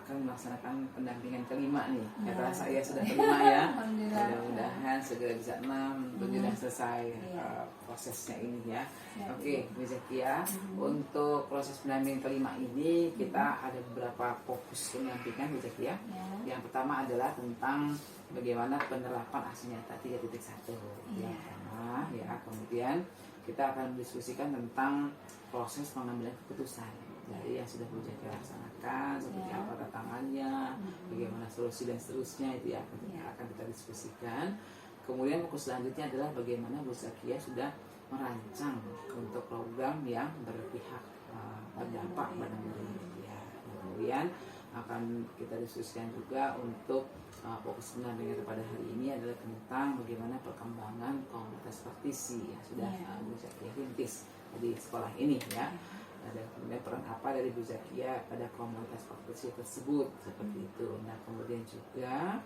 akan melaksanakan pendampingan kelima nih. Kata saya sudah kelima ya. Mudah-mudahan segera bisa 6 untuk sudah selesai prosesnya ini ya. Oke, Bu Zakia, untuk proses pendampingan kelima ini kita ada beberapa fokus pendampingan Bu Zakia. Yang pertama adalah tentang bagaimana penerapan aksi nyata 3.1 yang pertama ya. Kemudian kita akan mendiskusikan tentang proses pengambilan keputusan dari yang sudah Bu Zakia laksanakan, seperti apa tantangannya, bagaimana solusi dan seterusnya, itu ya akan kita diskusikan. Kemudian fokus selanjutnya adalah bagaimana Bu Zakia sudah merancang untuk program yang berpihak berdampak pada murid ya. Kemudian akan kita diskusikan juga untuk fokus pendampingan pada hari ini adalah tentang bagaimana perkembangan komunitas praktisi yang sudah Bu Zakia rintis di sekolah ini ya. Ada kemudian peran apa dari Bu Zakia pada komunitas praktisi tersebut seperti itu. Nah kemudian juga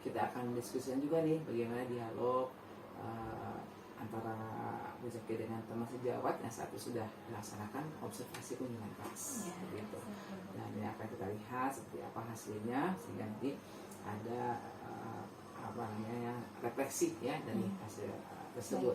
kita akan diskusikan juga nih bagaimana dialog antara Bu Zakia dengan teman sejawat yang satu sudah dilaksanakan observasi kunjungan kelas seperti itu. Dan ini akan kita lihat seperti apa hasilnya sehingga nanti ada refleksi ya dari hasil tersebut.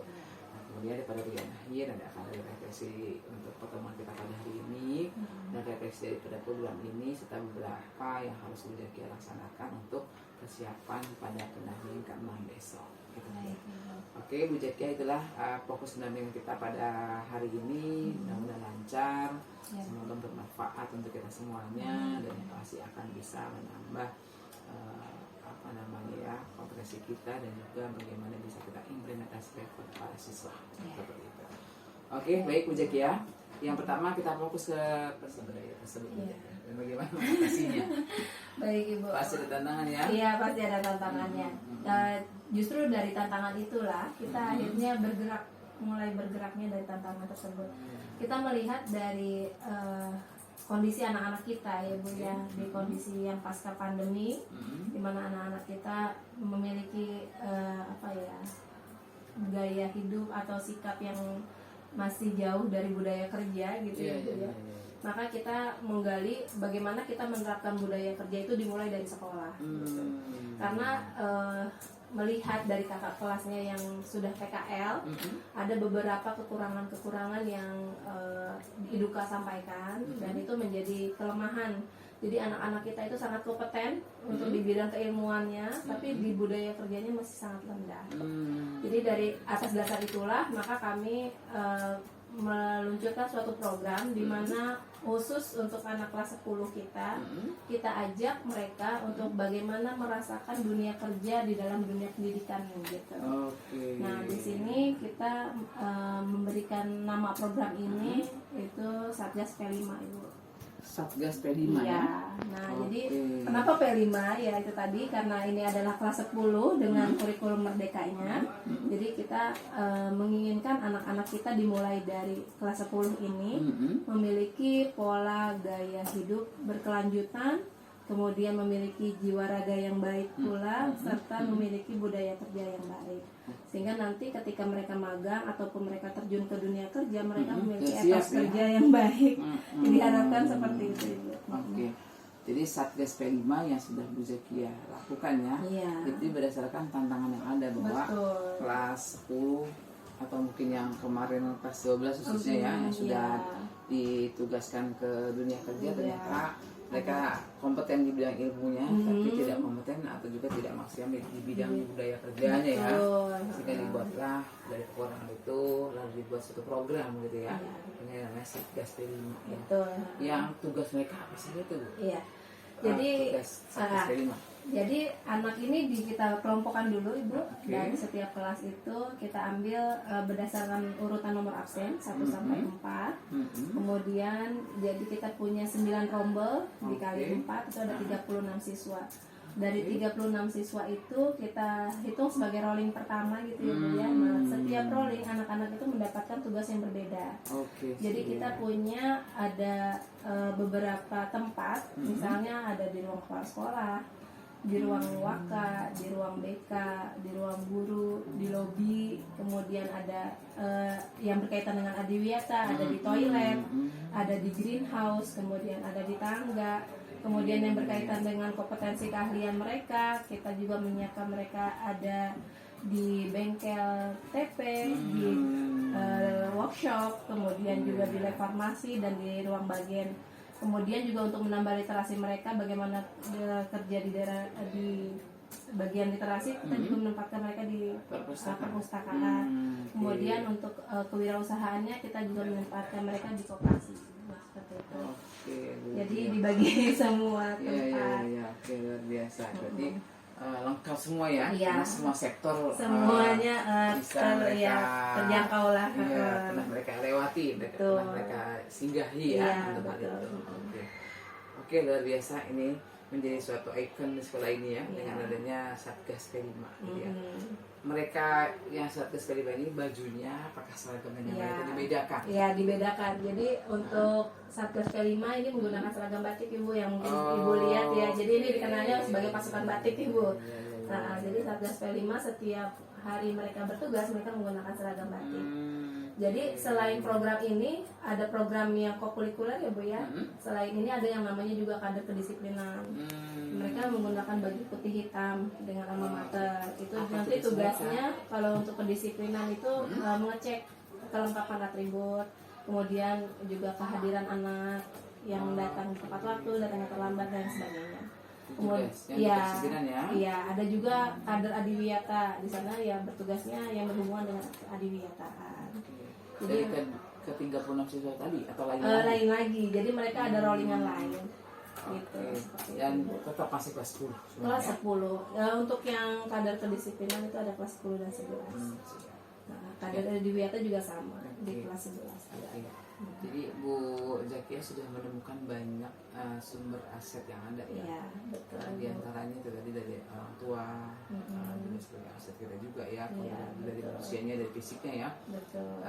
Kemudian pada bagian akhir akan ada refleksi untuk pertemuan kita pada hari ini dan refleksi daripada program ini serta beberapa yang harus Bu Zakia laksanakan untuk persiapan pada pendampingan ke-6 besok. Gitu. Oke, Bu Zakia, itulah fokus pendampingan kita pada hari ini. Mudah-mudahan lancar, semoga bermanfaat untuk kita semuanya dan pasti akan bisa menambah kompetensi kita dan juga bagaimana bisa kita implementasikan kepada para siswa seperti itu. Oke, baik Bu Zakia. Yang pertama kita fokus ke persebaya tersebut dan bagaimana mengatasinya. Baik Ibu. Pasti ada tantangan ya? Iya, pasti ada tantangannya. Justru dari tantangan itulah kita akhirnya mulai bergeraknya dari tantangan tersebut. Kita melihat dari kondisi anak-anak kita ya Bu ya, di kondisi yang pasca pandemi, di mana anak-anak kita memiliki gaya hidup atau sikap yang masih jauh dari budaya kerja gitu ya Bu ya. Maka kita menggali bagaimana kita menerapkan budaya kerja itu dimulai dari sekolah gitu. Karena melihat dari kakak kelasnya yang sudah PKL, ada beberapa kekurangan-kekurangan yang Iduka sampaikan dan itu menjadi kelemahan. Jadi anak-anak kita itu sangat kompeten untuk di bidang keilmuannya, tapi di budaya kerjanya masih sangat rendah. Jadi dari atas dasar itulah maka kami meluncurkan suatu program di mana khusus untuk anak kelas 10 kita ajak mereka untuk bagaimana merasakan dunia kerja di dalam dunia pendidikan gitu. Nah, di sini kita memberikan nama program ini itu Satgas P5 Ibu. Satgas P5 ya. Nah, jadi kenapa P5? Ya itu tadi karena ini adalah kelas 10 dengan kurikulum merdekanya. Jadi kita menginginkan anak-anak kita dimulai dari kelas 10 ini memiliki pola gaya hidup berkelanjutan, kemudian memiliki jiwa raga yang baik pula, serta memiliki budaya kerja yang baik. Sehingga nanti ketika mereka magang ataupun mereka terjun ke dunia kerja, mereka memiliki etos kerja yang baik. Diharapkan seperti itu. Oke. Jadi Satgas P5 yang sudah Bu Zakia lakukan ya, itu berdasarkan tantangan yang ada bahwa kelas 10 atau mungkin yang kemarin kelas 12 khususnya ya, yang sudah ditugaskan ke dunia kerja ternyata mereka kompeten di bidang ilmunya, tapi tidak kompeten atau juga tidak maksimal di bidang budaya kerjanya ya. Sehingga dibuatlah dari kekurangan itu lalu dibuat suatu program gitu ya. Ini namanya Satgas P5 ya. Yang tugas mereka apa saja itu? Iya. Jadi Satgas P5. Jadi anak ini kita kelompokkan dulu Ibu. Dari setiap kelas itu kita ambil berdasarkan urutan nomor absen 1 sampai 4. Kemudian jadi kita punya 9 rombel dikali 4 itu ada 36 siswa. Dari 36 siswa itu kita hitung sebagai rolling pertama gitu ya Bu ya. Nah, setiap rolling anak-anak itu mendapatkan tugas yang berbeda. Jadi kita punya ada beberapa tempat, misalnya ada di ruang kepala sekolah, di ruang waka, di ruang BK, di ruang guru, di lobi, kemudian ada yang berkaitan dengan adiwiyata, ada di toilet, ada di greenhouse, kemudian ada di tangga. kemudian yang berkaitan dengan kompetensi keahlian mereka, kita juga menyiapkan mereka ada di bengkel TP, di workshop, kemudian juga di lab farmasi dan di ruang bagian. Kemudian juga untuk menambah literasi mereka, bagaimana kerja di daerah di bagian literasi, kita juga menempatkan mereka di perpustakaan. Kemudian untuk kewirausahaannya kita juga menempatkan mereka di koperasi. Seperti itu. Jadi dibagi semua tempat. Iya, oke, luar biasa. Berarti lengkap semua ya, Iya. karena semua sektor Semuanya bisa mereka terjangkau lah. Iya, pernah mereka lewati, pernah mereka singgahi ya, Iya, untuk hal betul. itu. Oke, luar biasa, ini menjadi suatu ikon di sekolah ini ya, dengan adanya Satgas P5 gitu ya. Mereka yang Satgas P5 ini bajunya apakah seragamnya mereka dibedakan? Iya, dibedakan. Jadi untuk Satgas P5 ini menggunakan seragam batik Ibu, yang mungkin Ibu lihat ya. Jadi ini dikenalnya sebagai pasukan batik Ibu. Nah, jadi Satgas P5 setiap hari mereka bertugas, mereka menggunakan seragam batik. Jadi selain program ini ada program yang kokurikuler ya Bu ya. Selain ini ada yang namanya juga kader kedisiplinan. Mereka menggunakan baju putih hitam dengan alma mater. Itu nanti tugasnya kalau untuk kedisiplinan itu mengecek kelengkapan atribut, kemudian juga kehadiran anak yang datang tepat waktu, datangnya terlambat dan sebagainya. Kemudian ya, ada juga kader adiwiyata di sana yang bertugasnya yang berhubungan dengan adiwiyataan. Jadi ke 36 siswa tadi atau lain lain lagi. Jadi mereka ada rollingan lain. Gitu. Yang tetap masih kelas 10. Kelas 10. Untuk yang kader kedisiplinan itu ada kelas 10 dan 11. Nah, kader adiwiyata juga sama di kelas 11. Jadi Bu Zakia sudah menemukan banyak sumber aset yang ada ya. Iya, betul. Di antaranya itu tadi dari orang tua, juga sebagai aset kita juga ya, dari manusianya, dari fisiknya ya. Betul.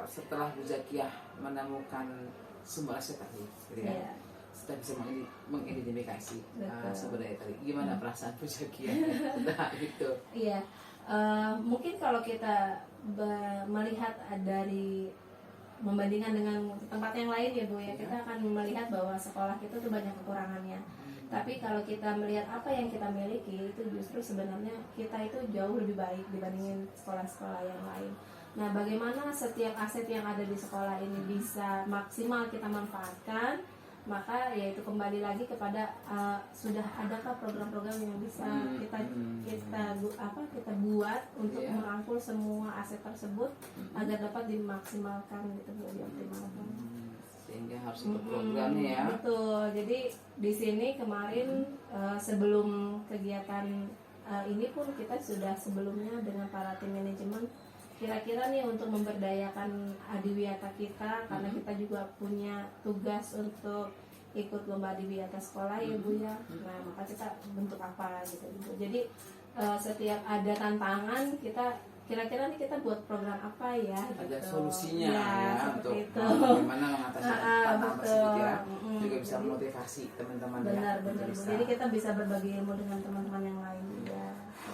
Setelah Bu Zakia menemukan sumber aset tadi, gitu ya, setelah bisa mengidentifikasi sumber daya tadi, gimana perasaan Bu Zakia setelah itu? Iya, mungkin kalau kita melihat dari membandingkan dengan tempat yang lain ya Bu ya, kita akan melihat bahwa sekolah kita tuh banyak kekurangannya. Tapi kalau kita melihat apa yang kita miliki, itu justru sebenarnya kita itu jauh lebih baik dibandingin sekolah-sekolah yang lain. Nah, bagaimana setiap aset yang ada di sekolah ini bisa maksimal kita manfaatkan, maka yaitu kembali lagi kepada sudah adakah program-program yang bisa kita buat untuk merangkul semua aset tersebut agar dapat dimaksimalkan gitu, dioptimalkan. Sehingga harus ikut programnya ya. Betul. Jadi di sini kemarin sebelum kegiatan ini pun kita sudah sebelumnya dengan para tim manajemen kira-kira nih untuk memberdayakan adiwiyata kita, karena kita juga punya tugas untuk ikut lomba adiwiyata sekolah ya Bu ya. Nah, maka kita bentuk apa gitu. Jadi setiap ada tantangan kita kira-kira nih kita buat program apa ya gitu. Ada solusinya ya untuk itu. bagaimana mengatasi tantangan tersebut ya. Juga bisa Jadi, memotivasi teman-teman benar. ya. Jadi kita bisa berbagi ilmu dengan teman-teman yang lain juga.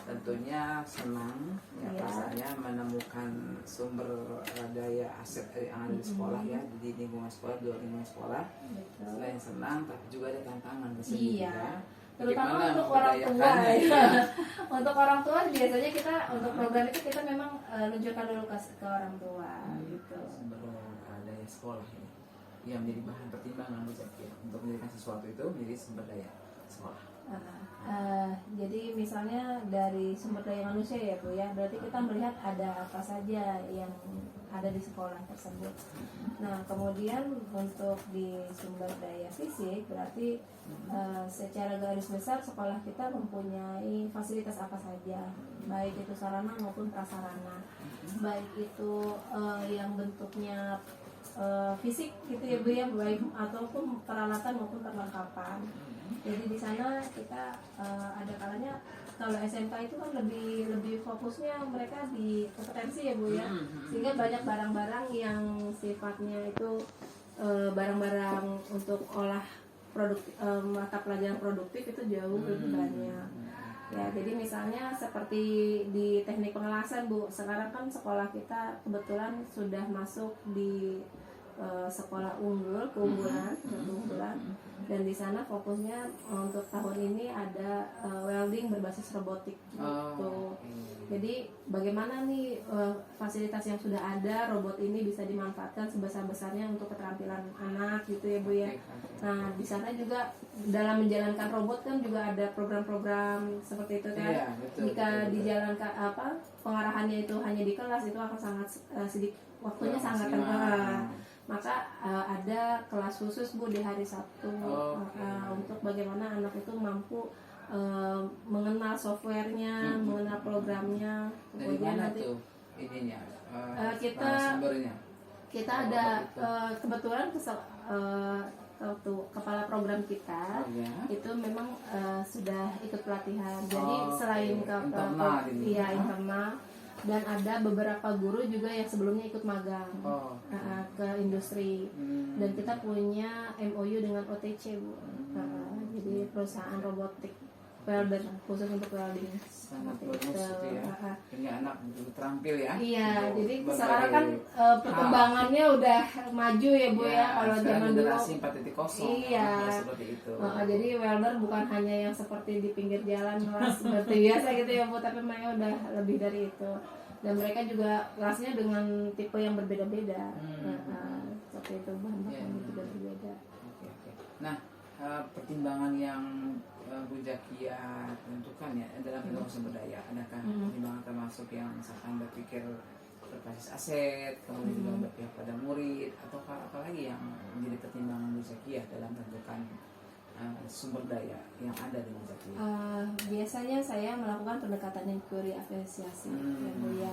Tentunya senang ya rasanya menemukan sumber daya aset yang ada di sekolah ya, di lingkungan sekolah, di luar lingkungan sekolah. Betul. Selain senang tapi juga ada tantangan tersebut ya. Terutama Bagaimana untuk orang tua memberdayakannya, ya. Untuk orang tua biasanya kita untuk program itu kita memang nunjukkan dulu ke orang tua gitu. Sumber daya sekolah ini yang menjadi bahan pertimbangan Bu Zakia untuk menjadikan sesuatu itu menjadi sumber daya sekolah. Jadi misalnya dari sumber daya manusia ya Bu ya, berarti kita melihat ada apa saja yang ada di sekolah tersebut. Nah, kemudian untuk di sumber daya fisik berarti secara garis besar sekolah kita mempunyai fasilitas apa saja, baik itu sarana maupun prasarana, baik itu yang bentuknya fisik gitu ya Bu ya, baik ataupun peralatan maupun perlengkapan. Jadi di sana kita ada kalanya kalau SMK itu kan lebih fokusnya mereka di kompetensi ya Bu ya, sehingga banyak barang-barang yang sifatnya itu barang-barang untuk olah produk mata pelajaran produktif itu jauh lebih banyak. Ya, jadi misalnya seperti di teknik pengelasan Bu, sekarang kan sekolah kita kebetulan sudah masuk di sekolah unggul, keunggulan. Dan di sana fokusnya untuk tahun ini ada welding berbasis robotik gitu. Jadi bagaimana nih fasilitas yang sudah ada, robot ini bisa dimanfaatkan sebesar-besarnya untuk keterampilan anak gitu ya Bu ya. Nah di sana juga dalam menjalankan robot kan juga ada program-program seperti itu kan. Iya, betul, Jika betul. dijalankan pengarahannya itu hanya di kelas, itu akan sangat sedikit, waktunya Kurang sangat maksimal. terbatas. Maka ada kelas khusus Bu di hari Sabtu untuk bagaimana anak itu mampu mengenal softwarenya, mengenal programnya. Dari Kemudian mana nanti tuh ininya? kita Sumbernya. ada kebetulan waktu kepala program kita Ya. itu memang sudah ikut pelatihan. Jadi selain internal ini. iya internal, dan ada beberapa guru juga yang sebelumnya ikut magang ke industri. Dan kita punya MOU dengan OTC Bu. Jadi perusahaan robotik welder khusus untuk welding. Sangat bagus itu ya. Ini anak betul terampil ya. Iya, Untuk jadi berbagai sekarang kan perkembangannya udah maju ya Bu ya. Kalau zaman dulu generasi 4.0 iya. seperti itu. Jadi welder bukan hanya yang seperti di pinggir jalan kelas seperti biasa gitu ya Bu, tapi mereka udah lebih dari itu. Dan mereka juga kelasnya dengan tipe yang berbeda-beda. Seperti itu, bahan-bahannya juga berbeda. Oke. Nah, pertimbangan yang Bu Zakia tentukan ya dalam pengembangan sumber daya, adakah pertimbangan termasuk yang misalkan berpikir berbasis aset, kemudian juga berpihak pada murid, atau apa lagi yang menjadi pertimbangan Bu Zakia dalam menentukan sumber daya yang ada di Bu Zakia? Biasanya saya melakukan pendekatan inquiry apresiasi ya Bu ya,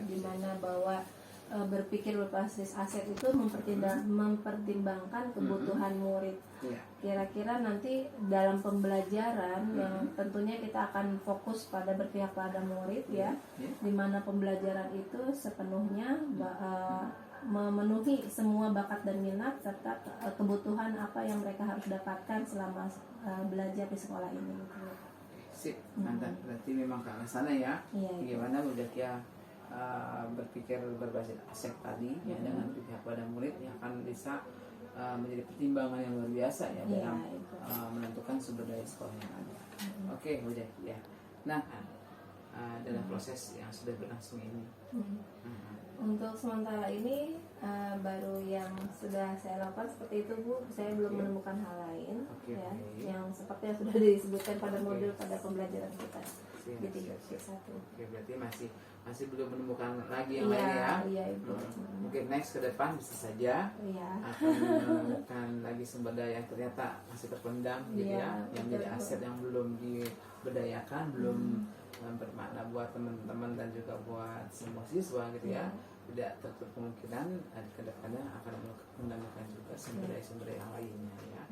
di mana bahwa berpikir berbasis aset itu mempertimbangkan kebutuhan murid. Kira-kira nanti dalam pembelajaran yang tentunya kita akan fokus pada berpihak pada murid ya, di mana pembelajaran itu sepenuhnya memenuhi semua bakat dan minat serta kebutuhan apa yang mereka harus dapatkan selama belajar di sekolah ini. Sip, mantap. Berarti memang ke arah sana ya. Bagaimana Bu Zakia berpikir berbasis aset tadi ya, dengan pihak pada murid yang akan bisa menjadi pertimbangan yang luar biasa ya dalam menentukan sumber daya sekolah yang ada. Oke, Bu Zakia. Nah, dalam proses yang sudah berlangsung ini, untuk sementara ini baru yang sudah saya lakukan seperti itu Bu. Saya belum menemukan hal lain yang seperti yang sudah disebutkan pada modul pada pembelajaran kita di 3.1. Berarti masih belum menemukan lagi yang lain ya. Iya, Ibu. Mungkin next ke depan bisa saja akan menemukan lagi sumber daya yang ternyata masih terpendam gitu ya, yang menjadi aset yang belum diberdayakan, belum bermakna buat teman-teman dan juga buat semua siswa gitu ya. Tidak tertutup kemungkinan ke depannya akan menemukan juga sumber daya yang lainnya ya.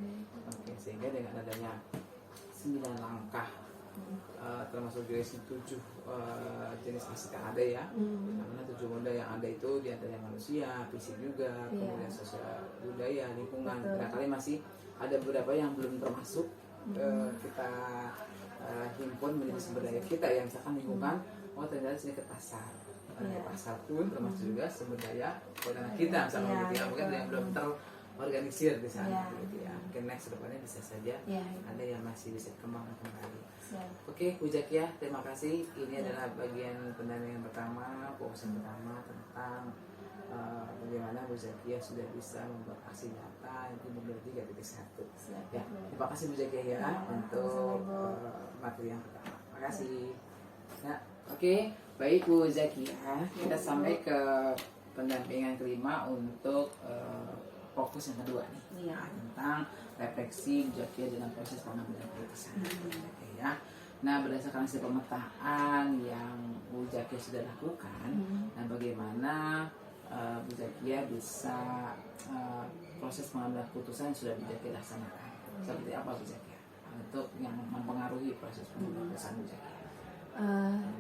Oke, sehingga dengan adanya 9 langkah termasuk jenis 7 jenis aset yang ada ya, karena 7 moda yang ada itu diantaranya manusia, fisik juga, kemudian sosial, budaya, lingkungan. Barangkali masih ada beberapa yang belum termasuk kita himpun menjadi sumber daya kita yang misalkan lingkungan, ternyata sedikit pasar. Pasar pun termasuk juga sumber daya buat anak kita misalnya gitu ya, mungkin yang belum terorganisir di sana gitu ya. Mungkin next depannya bisa saja ada yang masih bisa dikembangkan kembali. Oke, Bu Zakia, terima kasih. Ini adalah bagian pendampingan pertama, fokusan pertama tentang bagaimana Bu Zakia sudah bisa membuat aksi nyata yang Bunda 3.1. Ya, terima kasih Bu Zakia ya untuk materi yang pertama. Terima kasih. Nah, oke, baik Bu Zakia, kita sampai ke pendampingan kelima untuk fokus yang kedua nih, tentang refleksi Bu Zakia dalam proses pengambilan keputusan. Ya. Nah, berdasarkan hasil pemetaan yang Bu Zakia sudah lakukan, nah bagaimana Bu Zakia bisa proses pengambilan keputusan yang sudah Bu Zakia laksanakan? Seperti apa Bu Zakia untuk yang mempengaruhi proses pengambilan keputusan Bu Zakia?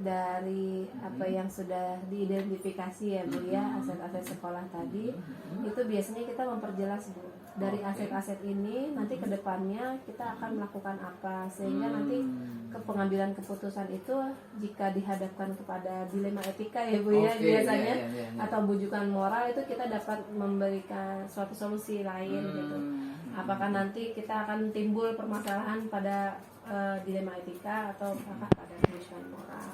Dari apa yang sudah diidentifikasi ya Bu ya, aset-aset sekolah tadi, itu biasanya kita memperjelas Bu dari aset-aset ini nanti ke depannya kita akan melakukan apa, sehingga nanti ke pengambilan keputusan itu jika dihadapkan kepada dilema etika ya Bu ya, biasanya atau bujukan moral itu kita dapat memberikan suatu solusi lain gitu. Apakah nanti kita akan timbul permasalahan pada dilema etika atau apakah pada bujukan moral.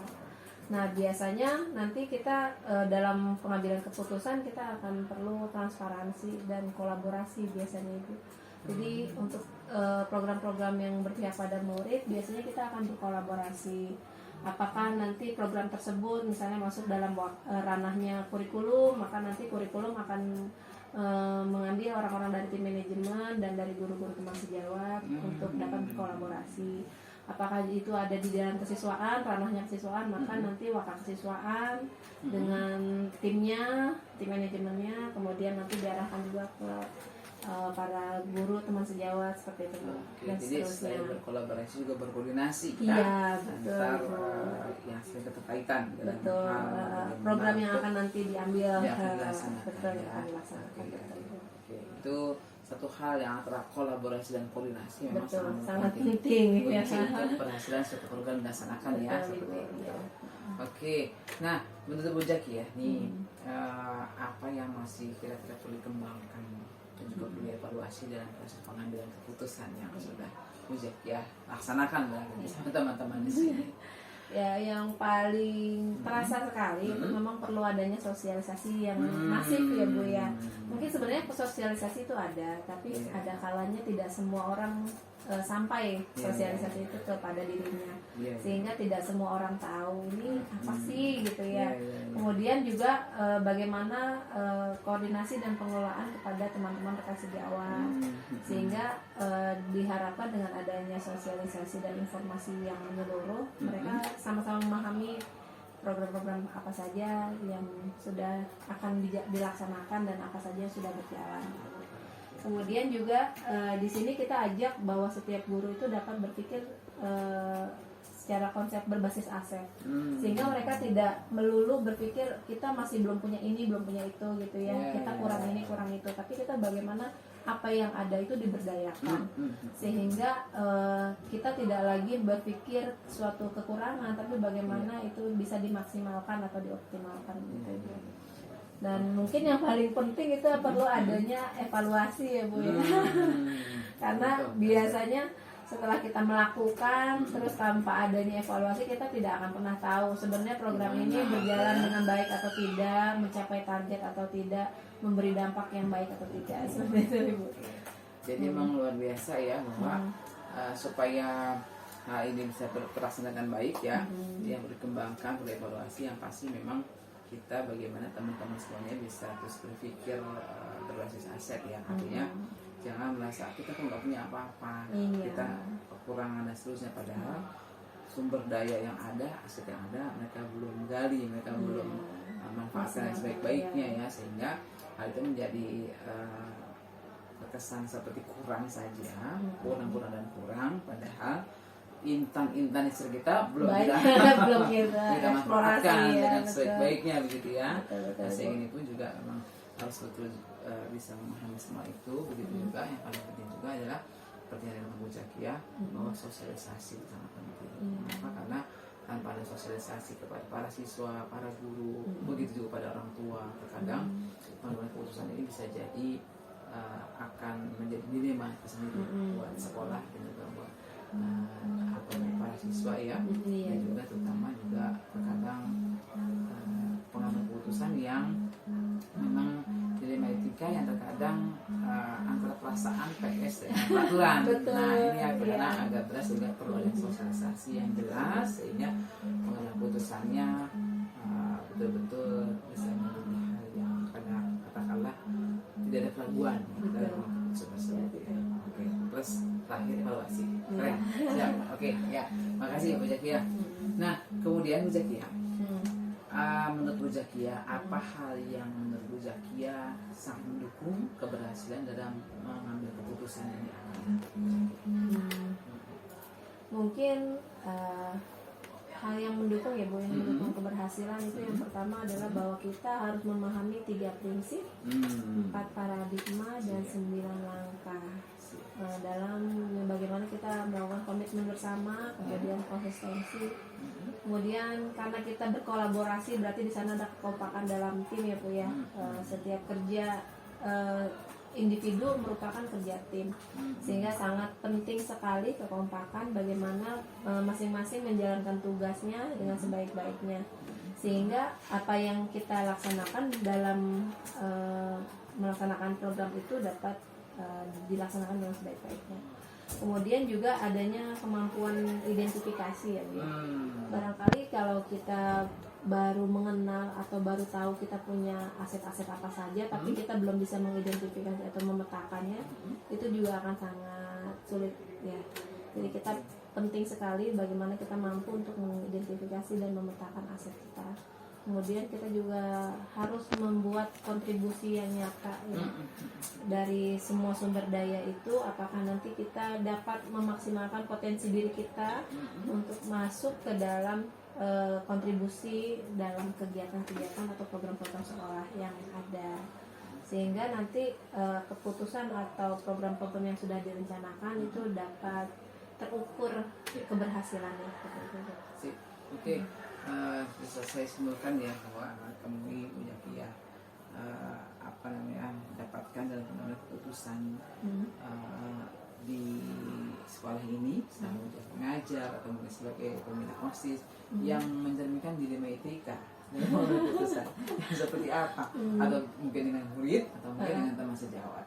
Nah biasanya nanti kita dalam pengambilan keputusan kita akan perlu transparansi dan kolaborasi biasanya itu. Jadi untuk program-program yang berpihak pada murid biasanya kita akan berkolaborasi. Apakah nanti program tersebut misalnya masuk dalam ranahnya kurikulum, maka nanti kurikulum akan mengambil orang-orang dari tim manajemen dan dari guru-guru teman sejawat untuk dapat berkolaborasi. Apakah itu ada di dalam kesiswaan, ranahnya kesiswaan, maka nanti wakil kesiswaan dengan timnya, tim manajemennya, kemudian nanti diarahkan juga ke para guru teman sejawat seperti itu. Dan Jadi selain berkolaborasi juga berkoordinasi kan? Iya, betul. Antar yang sering keterkaitan dalam betul. Program yang akan nanti diambil betul ya. akan dilaksanakan. Oke, itu satu hal yang antara kolaborasi dan koordinasi memang betul, sangat penting ya. untuk keberhasilan suatu program dilaksanakan ya. Seperti itu. Oke, nah menurut Bu Jaki ya, nih apa yang masih kira-kira perlu dikembangkan dan juga perlu dievaluasi dalam proses pengambilan keputusan yang sudah Bu Jaki ya laksanakan bersama teman-teman di sini. Ya, yang paling terasa sekali itu memang perlu adanya sosialisasi yang masif ya Bu ya. Mungkin sebenarnya sosialisasi itu ada, tapi ada kalanya tidak semua orang sampai sosialisasi itu kepada dirinya, sehingga tidak semua orang tahu ini apa sih gitu ya. Kemudian juga bagaimana koordinasi dan pengelolaan kepada teman-teman rekan sejawat, sehingga diharapkan dengan adanya sosialisasi dan informasi yang menyeluruh, mereka sama-sama memahami program-program apa saja yang sudah akan dilaksanakan dan apa saja yang sudah berjalan. Kemudian juga di sini kita ajak bahwa setiap guru itu dapat berpikir secara konsep berbasis aset, sehingga mereka tidak melulu berpikir kita masih belum punya ini, belum punya itu gitu ya, kita kurang ini, kurang itu, tapi kita bagaimana apa yang ada itu diberdayakan, sehingga kita tidak lagi berpikir suatu kekurangan, tapi bagaimana itu bisa dimaksimalkan atau dioptimalkan gitu. Dan mungkin yang paling penting itu perlu adanya evaluasi ya Bu ya. Karena biasanya setelah kita melakukan terus tanpa adanya evaluasi kita tidak akan pernah tahu sebenarnya program ini berjalan dengan baik atau tidak, mencapai target atau tidak, memberi dampak yang baik atau tidak, seperti itu Ibu. Jadi memang luar biasa ya bahwa supaya hal ini bisa terlaksana dengan baik ya, yang berkembangkan, berevaluasi, yang pasti memang kita bagaimana teman-teman semuanya bisa terus berpikir berbasis aset ya, artinya jangan merasa kita kan nggak punya apa-apa, kita kekurangan dan seterusnya, padahal sumber daya yang ada, aset yang ada mereka belum gali, mereka belum manfaatkan yang sebaik-baiknya ya, sehingga hal itu menjadi terkesan seperti kurang saja, kurang dan kurang, padahal intan kita belum kita manfaatkan dengan sebaik-baiknya begitu ya. Nah, sehingga ini pun juga memang harus betul bisa memahami semua itu, begitu juga yang paling penting juga adalah seperti yang Bu Jaki ya, bahwa sosialisasi sangat penting. Kenapa? Karena tanpa ada sosialisasi kepada para siswa, para guru, begitu juga pada orang tua, terkadang pengambilan keputusan ini bisa jadi akan menjadi dilema tersendiri buat sekolah dan juga buat para siswa ya, dan juga terutama juga terkadang pengambilan keputusan yang memang dilema etika yang terkadang antara perasaan PS dengan peraturan. Nah ini karena agak berat juga perlu ada sosialisasi yang jelas sehingga pengambilan keputusannya betul-betul bisa menjadi hal yang katakanlah tidak ada keraguan dalam keputusan tersebut. Oke, terus terakhir evaluasi. Keren. Siap. Oke, ya. Makasih Bu Jaki ya. Nah, kemudian Bu Jaki ya. Menurut Bu Jaki ya, apa hal yang menurut Bu Jaki ya sangat mendukung keberhasilan dalam mengambil keputusan ini? Mungkin hal yang mendukung ya Bu, yang mendukung keberhasilan itu yang pertama adalah bahwa kita harus memahami 3 prinsip, 4 paradigma dan 9 langkah dalam bagaimana kita melakukan komitmen bersama, kemudian konsistensi. Kemudian karena kita berkolaborasi berarti di sana ada kekompakan dalam tim ya Bu ya. Setiap kerja individu merupakan kerja tim, sehingga sangat penting sekali kekompakan bagaimana masing-masing menjalankan tugasnya dengan sebaik-baiknya, sehingga apa yang kita laksanakan dalam melaksanakan program itu dapat dilaksanakan dengan sebaik-baiknya. Kemudian juga adanya kemampuan identifikasi ya Bu. Barangkali kalau kita baru mengenal atau baru tahu kita punya aset-aset apa saja, tapi kita belum bisa mengidentifikasi atau memetakannya, itu juga akan sangat sulit ya. Jadi kita penting sekali bagaimana kita mampu untuk mengidentifikasi dan memetakan aset kita. Kemudian kita juga harus membuat kontribusi yang nyata ya. Dari semua sumber daya itu, apakah nanti kita dapat memaksimalkan potensi diri kita untuk masuk ke dalam kontribusi dalam kegiatan-kegiatan atau program-program sekolah yang ada, sehingga nanti keputusan atau program-program yang sudah direncanakan itu dapat terukur keberhasilannya. Oke. Bisa saya simpulkan ya bahwa anak kami punya mendapatkan dalam pengambilan keputusan di sekolah ini sebagai pengajar atau mungkin sebagai pembina OSIS yang mencerminkan dilema etika dalam pengambilan keputusan yang seperti apa, atau mungkin dengan murid atau mungkin dengan teman sejawat.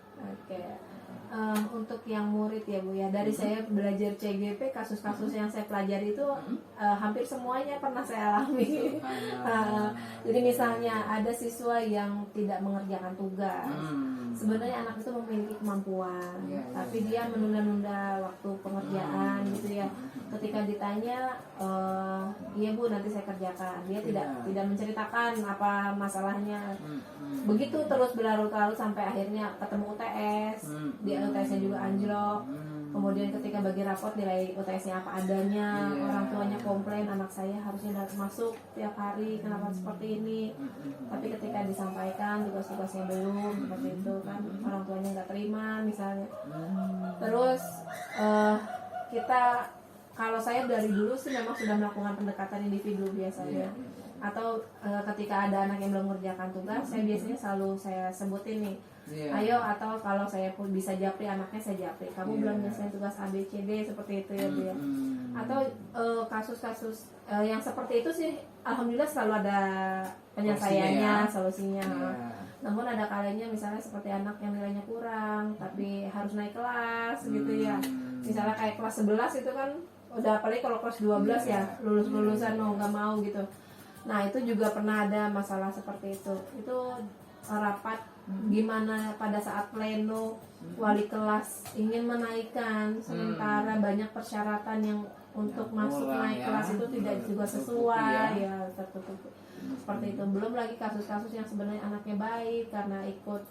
Untuk yang murid ya Bu ya, dari saya belajar CGP, kasus-kasus yang saya pelajari itu hampir semuanya pernah saya alami. Jadi misalnya ada siswa yang tidak mengerjakan tugas, sebenarnya anak itu memiliki kemampuan, tapi dia menunda-nunda waktu pengerjaan gitu ya. Ketika ditanya, iya Bu nanti saya kerjakan, dia tidak menceritakan apa masalahnya. Begitu terus berlarut-larut sampai akhirnya ketemu UTS, dia UTS-nya juga anjlok. Kemudian ketika bagi rapot nilai UTS-nya apa adanya, orang tuanya komplain anak saya harusnya masuk tiap hari, kenapa seperti ini. Tapi ketika disampaikan tugas-tugasnya belum, seperti itu kan orang tuanya nggak terima misalnya. Terus kita, kalau saya dari dulu sih memang sudah melakukan pendekatan individu biasanya. Atau ketika ada anak yang belum mengerjakan tugas, saya biasanya selalu saya sebutin nih, ayo, atau kalau saya pun bisa japri anaknya, saya japri, kamu belum menyelesaikan tugas A, B, C, D, seperti itu ya Bu ya. Atau kasus-kasus yang seperti itu sih alhamdulillah selalu ada penyelesaiannya, solusinya. Namun ada kalanya misalnya seperti anak yang nilainya kurang tapi harus naik kelas gitu ya. Misalnya kayak kelas 11 itu kan udah, apalagi kalau kelas 12 ya, lulusan mau nggak mau gitu. Nah itu juga pernah ada masalah seperti itu. Itu rapat gimana pada saat pleno wali kelas ingin menaikkan, sementara banyak persyaratan yang untuk masuk naik kelas itu tidak juga sesuai ya, tertutup seperti itu. Belum lagi kasus-kasus yang sebenarnya anaknya baik karena ikut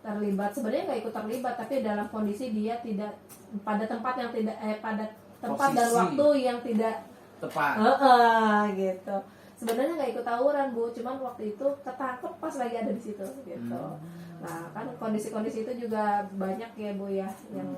terlibat, sebenarnya nggak ikut terlibat tapi dalam kondisi dia tidak pada tempat yang tidak pada tempat dan waktu yang tidak tepat gitu. Sebenarnya nggak ikut tawuran Bu, cuman waktu itu ketangkep pas lagi ada di situ gitu. Nah kan kondisi-kondisi itu juga banyak ya Bu ya, yang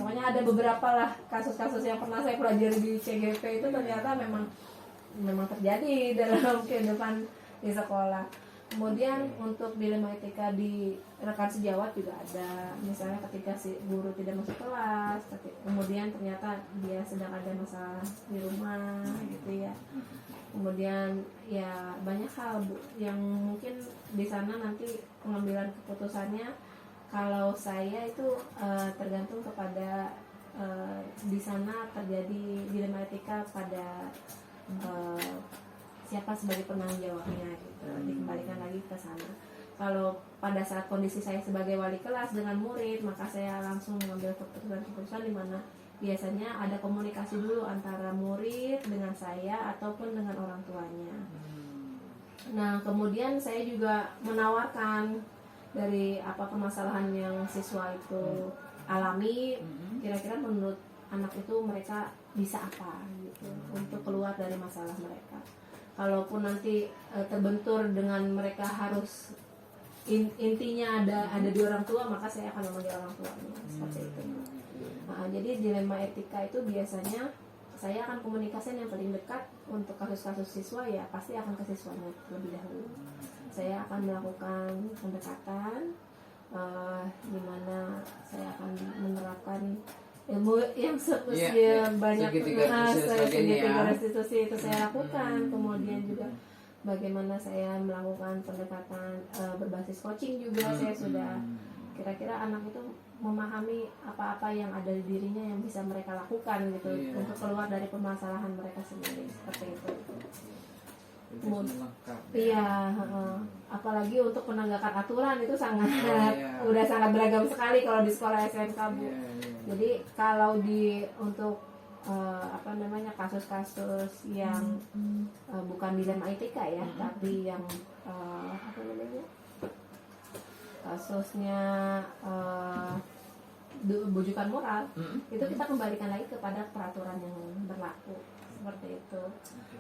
pokoknya ada beberapa lah kasus-kasus yang pernah saya pelajari di CGP itu ternyata memang terjadi dalam kehidupan di sekolah. Kemudian untuk dilema etika di rekan sejawat juga ada, misalnya ketika si guru tidak masuk kelas, kemudian ternyata dia sedang ada masalah di rumah gitu ya. Kemudian ya banyak hal Bu yang mungkin di sana nanti pengambilan keputusannya, kalau saya itu tergantung kepada di sana terjadi dilema etika pada siapa sebagai penanggung jawabnya gitu. Dikembalikan lagi ke sana. Kalau pada saat kondisi saya sebagai wali kelas dengan murid, maka saya langsung mengambil keputusan di mana biasanya ada komunikasi dulu antara murid dengan saya ataupun dengan orang tuanya. Nah kemudian saya juga menawarkan dari apa permasalahan yang siswa itu alami, kira-kira menurut anak itu mereka bisa apa gitu untuk keluar dari masalah mereka. Kalaupun nanti terbentur dengan mereka harus intinya ada di orang tua, maka saya akan memanggil orang tuanya seperti itu. Nah, jadi dilema etika itu biasanya saya akan komunikasikan yang paling dekat untuk kasus-kasus siswa ya pasti akan ke siswanya lebih dahulu. Saya akan melakukan pendekatan di mana saya akan menerapkan ilmu yang banyak segitiga restitusi itu saya lakukan. Kemudian juga bagaimana saya melakukan pendekatan berbasis coaching juga. Saya sudah kira-kira anak itu memahami apa-apa yang ada di dirinya yang bisa mereka lakukan gitu untuk keluar dari permasalahan mereka sendiri seperti itu. Iya, apalagi untuk penegakan aturan itu sangat udah sangat beragam sekali kalau di sekolah SMK Bu. Jadi kalau untuk kasus-kasus yang bukan dilema etika ya, tapi yang kasusnya bujukan moral, itu kita kembalikan lagi kepada peraturan yang berlaku seperti itu.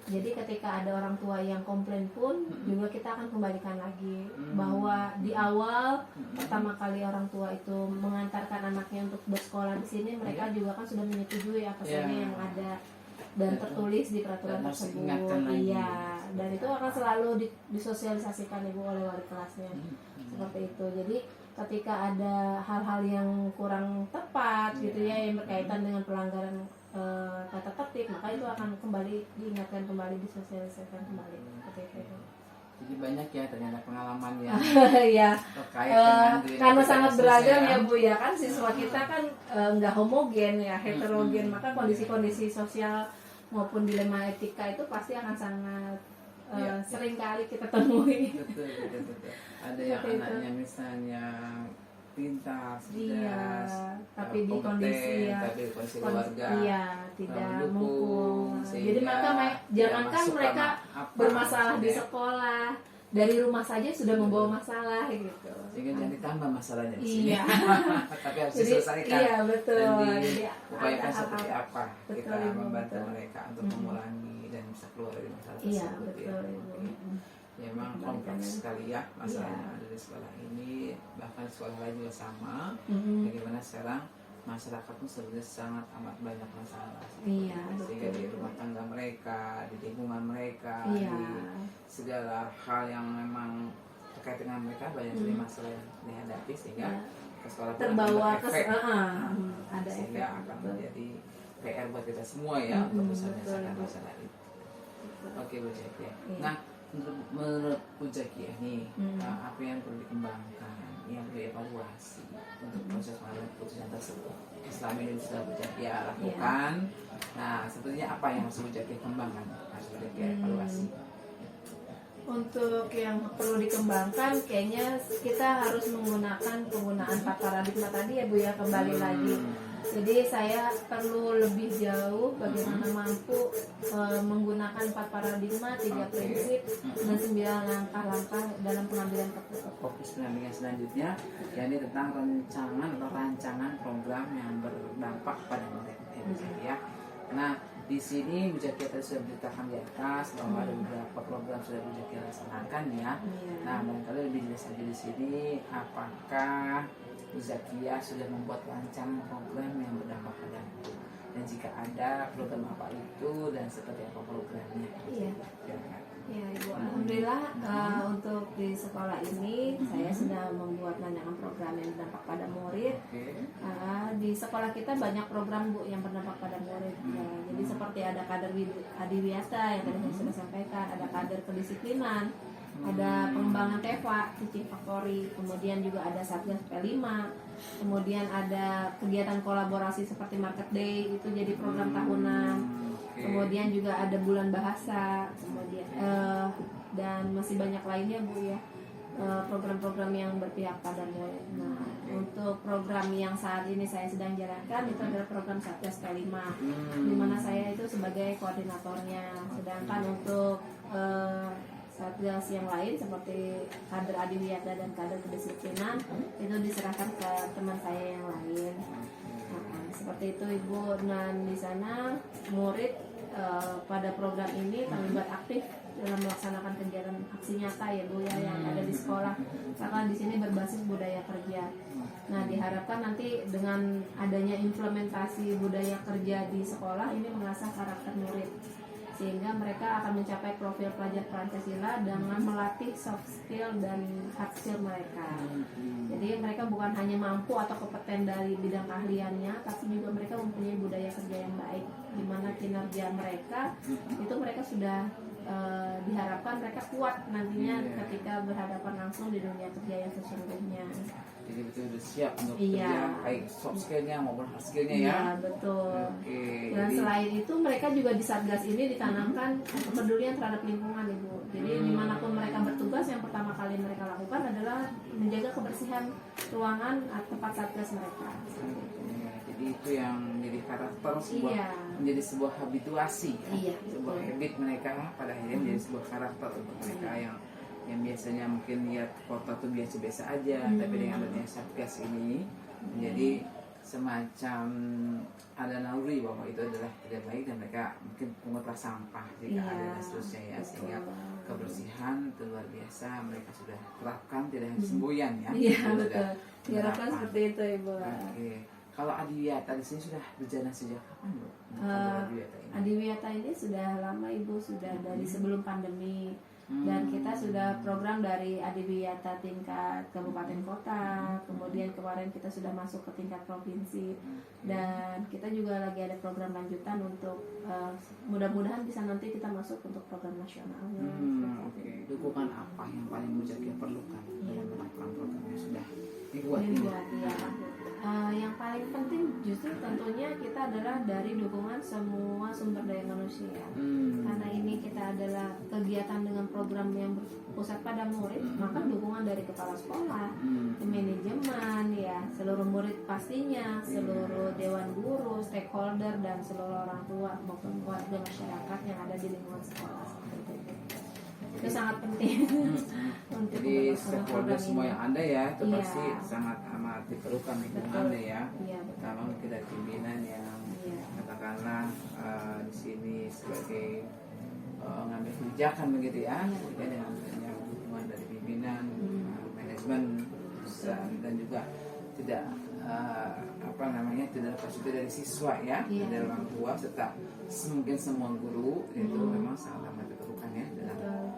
Jadi ketika ada orang tua yang komplain pun juga kita akan kembalikan lagi bahwa di awal pertama kali orang tua itu mengantarkan anaknya untuk bersekolah di sini, mereka juga kan sudah menyetujui apa saja yang ada dan tertulis di peraturan tersebut. Iya, dan itu akan selalu disosialisasikan Ibu oleh wali kelasnya seperti itu. Jadi ketika ada hal-hal yang kurang tepat gitu ya yang berkaitan dengan pelanggaran tata tertib, maka itu akan kembali diingatkan kembali, disosialisasikan kembali seperti itu. Jadi banyak ya ternyata pengalaman yang ya, terkait dengan karena sangat beragam ya Bu ya, kan siswa kita kan nggak homogen ya, heterogen, maka kondisi-kondisi sosial maupun dilema etika itu pasti akan sangat sering kali kita temui. Betul. Ada yang anaknya misalnya pintar, cerdas, tapi di kondisi keluarga tidak mendukung. Jadi jangankan mereka bermasalah di sekolah, dari rumah saja sudah membawa masalah gitu. Sehingga jangan ditambah masalahnya di sini. Tapi harus diselesaikan. Iya, betul. Jadi upayakan seperti apa kita membantu mereka untuk mengurangi dan bisa keluar dari masalah tersebut. Iya, betul. Ya, memang kompleks sekali ya masalahnya ada di sekolah ini, bahkan sekolah lain juga sama. Bagaimana sekarang masyarakat pun sebenarnya sangat amat banyak masalah, sehingga di rumah tangga mereka, di lingkungan mereka, di segala hal yang memang terkait dengan mereka banyak sekali masalah yang dihadapi, sehingga ke sekolah terbawa ke ada sehingga akan menjadi PR buat kita semua ya untuk bisa menyelesaikan masalah itu. Oke Bu Jaki. Nah, menurut Bu Jaki nih, apa yang perlu dikembangkan, yang perlu dievaluasi untuk proses pengambilan keputusan tersebut selama ini sudah Bu Jaki lakukan? Nah, sebetulnya apa yang harus Bu Jaki kembangkan, harus Bu Jaki evaluasi? Untuk yang perlu dikembangkan, kayaknya kita harus menggunakan penggunaan 4 paradigma tadi ya Bu ya, kembali lagi. Jadi saya perlu lebih jauh bagaimana mampu menggunakan 4 paradigma, 3 prinsip, dan 9 langkah-langkah dalam pengambilan keputusan. Fokus pendampingan selanjutnya, yakni tentang rancangan program yang berdampak pada murid ya. Nah, di sini Bu Jaki tadi sudah beritakan di atas bahwa ada beberapa program sudah Bu Jaki laksanakan ya. Nah, barangkali lebih jelas lagi di sini, apakah Bu Zakia sudah membuat rancangan program yang berdampak pada itu, dan jika ada program apa itu dan seperti apa programnya? Ya Ibu, alhamdulillah untuk di sekolah ini saya sudah membuat rancangan program yang berdampak pada murid. Di sekolah kita banyak program Bu yang berdampak pada murid. Jadi seperti ada kader adiwiyata yang tadi saya sudah sampaikan, ada kader kedisiplinan, ada pengembangan TEVA, Teaching Factory, kemudian juga ada Satgas P5, kemudian ada kegiatan kolaborasi seperti Market Day, itu jadi program tahunan, kemudian juga ada bulan bahasa, kemudian dan masih banyak lainnya Bu ya, program-program yang berpihak pada murid. Nah, untuk program yang saat ini saya sedang jalankan itu adalah program Satgas P5, di mana saya itu sebagai koordinatornya, sedangkan untuk Satgas yang lain seperti kader adiwiyata dan kader kedisiplinan itu diserahkan ke teman saya yang lain. seperti itu Ibu. Dan di sana murid pada program ini terlibat aktif dalam melaksanakan kegiatan aksi nyata ya Bu ya, yang ada di sekolah, karena di sini berbasis budaya kerja. Nah, diharapkan nanti dengan adanya implementasi budaya kerja di sekolah ini mengasah karakter murid, sehingga mereka akan mencapai profil pelajar Pancasila dengan melatih soft skill dan hard skill mereka. Jadi mereka bukan hanya mampu atau kompeten dari bidang keahliannya, tapi juga mereka mempunyai budaya kerja yang baik, di mana kinerja mereka itu mereka sudah diharapkan mereka kuat nantinya ketika berhadapan langsung di dunia kerja yang sesungguhnya. Jadi betul-betul siap untuk Iya. kerja baik soft skillnya maupun hard skillnya ya. Iya, betul. Oke. Dan Jadi selain itu mereka juga di Satgas ini ditanamkan kepedulian terhadap lingkungan Ibu. Jadi dimanapun mereka bertugas, yang pertama kali mereka lakukan adalah menjaga kebersihan ruangan tempat Satgas mereka. ya, jadi itu yang menjadi karakter sebuah Iya. menjadi sebuah habituasi ya. Iya, Sebuah betul. habit mereka pada akhirnya menjadi sebuah karakter untuk mereka yang biasanya mungkin lihat kota tuh biasa-biasa aja, tapi dengan adanya Satgas ini menjadi semacam ada naluri bahwa itu adalah tidak baik dan mereka mungkin pengutlah sampah jika Iya, ada dan seterusnya ya, sehingga betul. kebersihan itu luar biasa mereka sudah terapkan, tidak hanya semboyan ya. Iya, Itu sudah betul. Diharapkan penerapan. seperti itu Ibu. Oke, kalau Adiwiyata di sini sudah berjalan sejak kapan Bu? Adiwiyata ini? Adiwiyata ini sudah lama Ibu, sudah dari sebelum pandemi. Dan kita sudah program dari Adiwiyata tingkat kabupaten kota, kemudian kemarin kita sudah masuk ke tingkat provinsi, dan kita juga lagi ada program lanjutan untuk mudah-mudahan bisa nanti kita masuk untuk program nasionalnya. Oke. Dukungan apa yang paling Bu Zakia perlukan dalam melakukan program yang sudah dibuat ini? Dibuat, ya. Yang paling penting justru tentunya kita adalah dari dukungan semua sumber daya manusia. Karena ini kita adalah kegiatan dengan program yang berpusat pada murid, maka dukungan dari kepala sekolah, manajemen, ya seluruh murid pastinya, seluruh dewan guru, stakeholder, dan seluruh orang tua maupun warga masyarakat yang ada di lingkungan sekolah. Seperti itu. Itu sangat penting untuk Jadi melaksanakan stakeholder program semua ini. yang ada ya itu Iya. pasti sangat amat diperlukan lingkungan Betul. deh ya. Iya, betul. Pertama mungkin dari pimpinan yang Iya. katakanlah di sini sebagai ngambil kebijakan begitu ya, kemudian dengan adanya dukungan dari pimpinan, manajemen, dan juga tidak tidak lepas juga dari siswa ya, Iya. dari orang tua serta mungkin semua guru itu memang sangat amat diperlukan ya dalam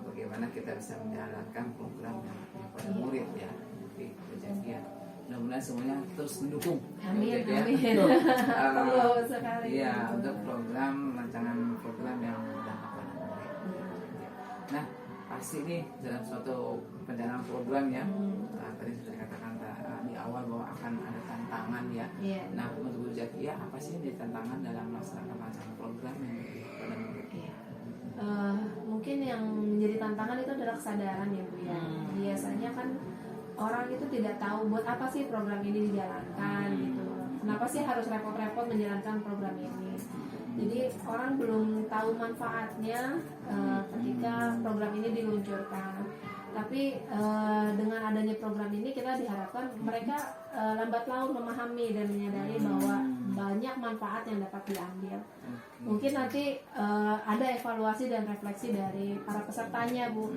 bagaimana kita bisa menjalankan program yang pada murid ya di kejadian. Mudah-mudahan semuanya terus mendukung. Amin, ya. amin. Perlu sekali. Iya, untuk rancangan program yang berdampak pada murid. Nah, pasti nih dalam suatu perencanaan program ya, tadi sudah katakan di awal bahwa akan ada tantangan ya. Iya. Nah, untuk Bu Zakia apa sih yang jadi tantangan dalam melaksanakan rancangan program yang pada murid? Mungkin yang menjadi tantangan itu adalah kesadaran ya Bu ya. Biasanya kan orang itu tidak tahu buat apa sih program ini dijalankan gitu. Kenapa sih harus repot-repot menjalankan program ini? Jadi orang belum tahu manfaatnya ketika program ini diluncurkan. Tapi dengan adanya program ini kita diharapkan mereka lambat laun memahami dan menyadari bahwa banyak manfaat yang dapat diambil. Mungkin nanti ada evaluasi dan refleksi dari para pesertanya Bu.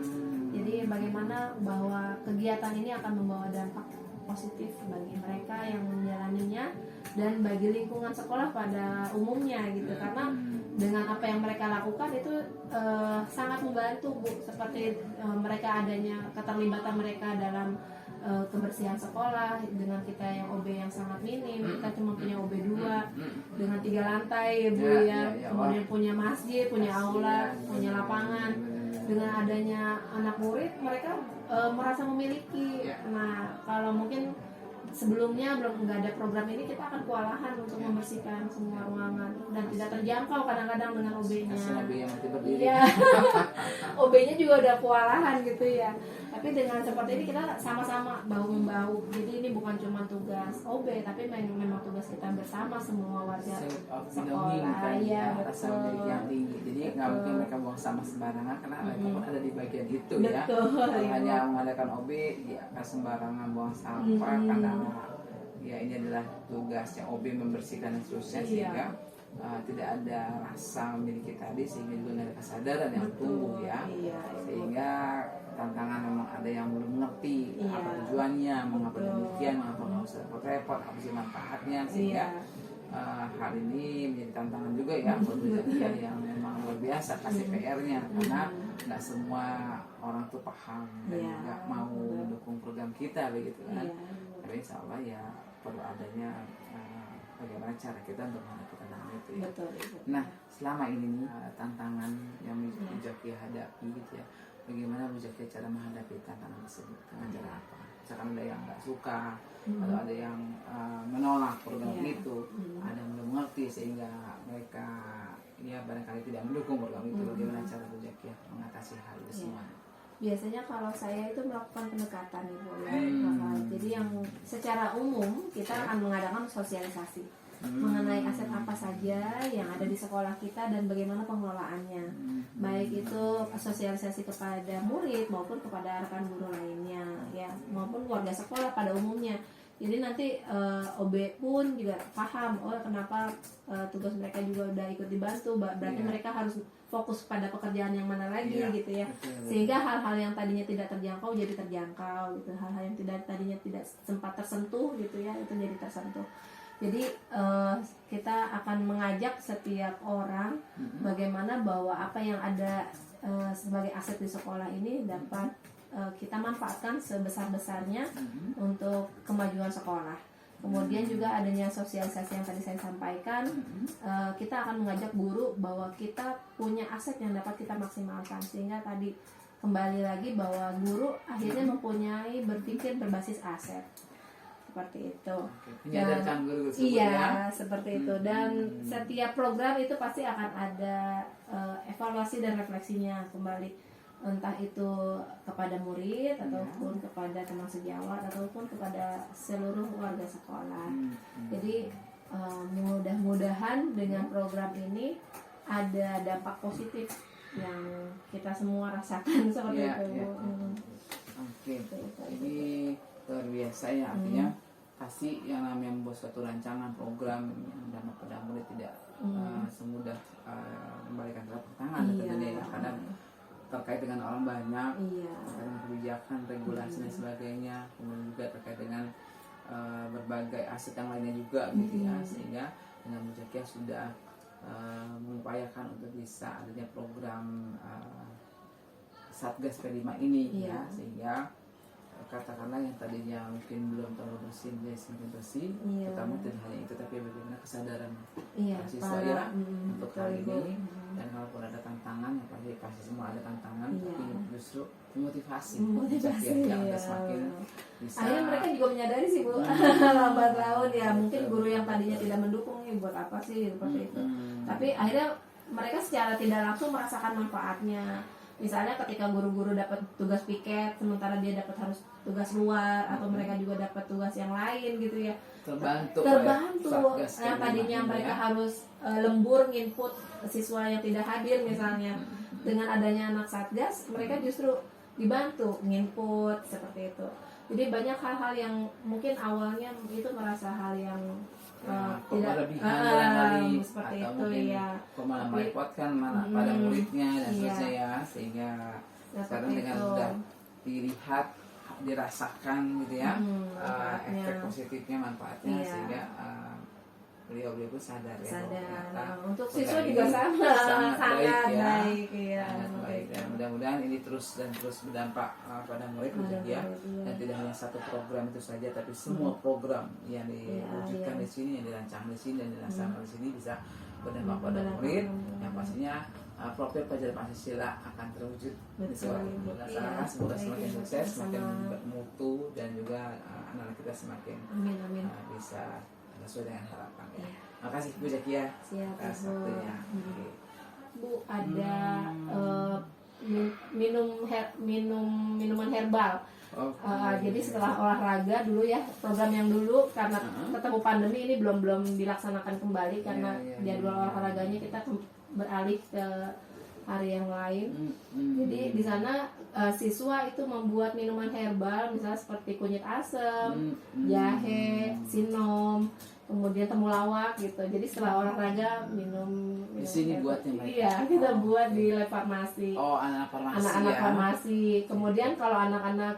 Jadi bagaimana bahwa kegiatan ini akan membawa dampak positif bagi mereka yang menjalaninya dan bagi lingkungan sekolah pada umumnya gitu, karena dengan apa yang mereka lakukan itu sangat membantu Bu, seperti mereka adanya keterlibatan mereka dalam kebersihan sekolah dengan kita yang OB yang sangat minim, kita cuma punya OB 2 dengan 3 lantai Bu ya, kemudian punya masjid, punya aula, punya lapangan. Dengan adanya anak murid mereka merasa memiliki. Nah, kalau mungkin sebelumnya belum nggak ada program ini, kita akan kewalahan untuk membersihkan semua ruangan dan tidak terjangkau kadang-kadang dengan OB-nya. Iya, OB-nya juga udah kewalahan gitu ya. Tapi dengan seperti ini kita sama-sama bahu membahu. Jadi ini bukan cuma tugas OB, tapi memang tugas kita bersama semua warga sekolah. Iya, rasa betul. memiliki yang tinggi. Jadi nggak mungkin mereka buang sampah sembarangan karena mereka pun ada di bagian itu ya. Betul, Kalau iya. hanya mengadakan OB, ya akan sembarangan buang sampah karena ya ini adalah tugasnya OB membersihkan dan seterusnya, sehingga tidak ada rasa memiliki tadi, sehingga juga nggak ada kesadaran yang tumbuh ya. Sehingga tantangan memang ada yang belum mengerti apa tujuannya, mengapa demikian, mengapa nggak usah repot-repot, apa sih manfaatnya, sehingga hal ini menjadi tantangan juga ya buat Bu Zakia yang memang luar biasa kasih PR-nya, karena nggak semua orang tuh paham dan nggak mau mendukung program kita begitu kan. Tapi insya Allah ya perlu adanya bagaimana cara kita untuk menghadapi tantangan itu ya. Nah selama ini nih tantangan yang Bu Zakia hadapi gitu ya, bagaimana Bu Zakia cara menghadapi tantangan tersebut, dengan cara apa? Misalkan ada yang nggak suka atau ada yang menolak program itu, ada yang belum mengerti sehingga mereka ya barangkali tidak mendukung program itu, bagaimana cara Bu Zakia mengatasi hal itu semua? Biasanya kalau saya itu melakukan pendekatan Ibu ya. Jadi yang secara umum kita akan mengadakan sosialisasi mengenai aset apa saja yang ada di sekolah kita dan bagaimana pengelolaannya, baik itu sosialisasi kepada murid maupun kepada rekan guru lainnya ya, maupun warga sekolah pada umumnya. Jadi nanti OB pun juga paham, oh kenapa tugas mereka juga udah ikut dibantu, berarti mereka harus fokus pada pekerjaan yang mana lagi gitu ya. Sehingga hal-hal yang tadinya tidak terjangkau jadi terjangkau gitu, hal-hal yang tadinya tidak sempat tersentuh gitu ya, itu jadi tersentuh. Jadi kita akan mengajak setiap orang bagaimana bahwa apa yang ada sebagai aset di sekolah ini dapat kita manfaatkan sebesar-besarnya untuk kemajuan sekolah. Kemudian juga adanya sosialisasi yang tadi saya sampaikan, kita akan mengajak guru bahwa kita punya aset yang dapat kita maksimalkan, sehingga tadi kembali lagi bahwa guru akhirnya mempunyai berpikir berbasis aset. Seperti itu. Menyadarkan guru seperti itu. Dan setiap program itu pasti akan ada evaluasi dan refleksinya kembali, entah itu kepada murid ataupun kepada teman sejawat ataupun kepada seluruh warga sekolah. Jadi mudah-mudahan dengan program ini ada dampak positif yang kita semua rasakan seperti itu. Ini luar biasa ya, artinya pasti yang namanya membuat suatu rancangan program yang dampak pada murid tidak semudah membalikan telapak tangan tentunya ya, karena terkait dengan orang banyak, terkait dengan kebijakan, regulasi dan sebagainya, kemudian juga terkait dengan berbagai aset yang lainnya juga gitu ya, sehingga dengan Bu Zakia sudah mengupayakan untuk bisa adanya program Satgas P5 ini ya, sehingga katakanlah yang tadinya mungkin belum terlalu bersih menjadi semakin bersih. Pertama tidak hanya itu, tapi bagaimana kesadaran siswa ya untuk hal ini. Dan kalaupun ada tantangan, ya pasti semua ada tantangan, tapi justru memotivasi yang semakin bisa. Akhirnya mereka juga menyadari sih Bu, lambat laun ya, mungkin guru yang tadinya tidak mendukung buat apa sih seperti itu. Tapi akhirnya mereka secara tidak langsung merasakan manfaatnya. Misalnya ketika guru-guru dapat tugas piket, sementara dia dapat harus tugas luar, atau mereka juga dapat tugas yang lain gitu ya. Terbantu. Yang tadinya mereka harus lembur nginput siswa yang tidak hadir misalnya, dengan adanya anak Satgas, mereka justru dibantu nginput seperti itu. Jadi banyak hal-hal yang mungkin awalnya itu merasa hal yang tidak seperti atau itu ya, malah merepotkan pada muridnya dan seterusnya ya, sehingga sekarang dengan sudah dilihat, dirasakan gitu ya efek positifnya, manfaatnya, sehingga beliau-beliau pun sadar ya. Untuk siswa juga sangat baik ya. Dan mudah-mudahan ini terus berdampak pada murid ya. Dan tidak hanya satu program itu saja, tapi semua program yang diwujudkan di sini, yang dirancang di sini dan dilaksanakan di sini bisa berdampak pada murid. Yang pastinya profil pelajaran Pancasila akan terwujud dilaksanakan. Semoga semakin sukses, semakin bermutu, dan juga anak-anak kita semakin bisa sesuai dengan harapan ya. Makasih Bu Zakia atas waktunya. Bu, ada minuman herbal. Jadi setelah olahraga dulu ya, program yang dulu karena ketemu pandemi ini belum dilaksanakan kembali karena jadwal olahraganya kita beralih ke hari yang lain. Jadi di sana siswa itu membuat minuman herbal misalnya seperti kunyit asam, jahe, sinom, kemudian temulawak gitu. Jadi setelah olahraga minum Di sini buatnya mereka. Iya, kita buat di lab farmasi. Oh, anak-anak farmasi. Anak-anak ya. farmasi. Kemudian kalau anak-anak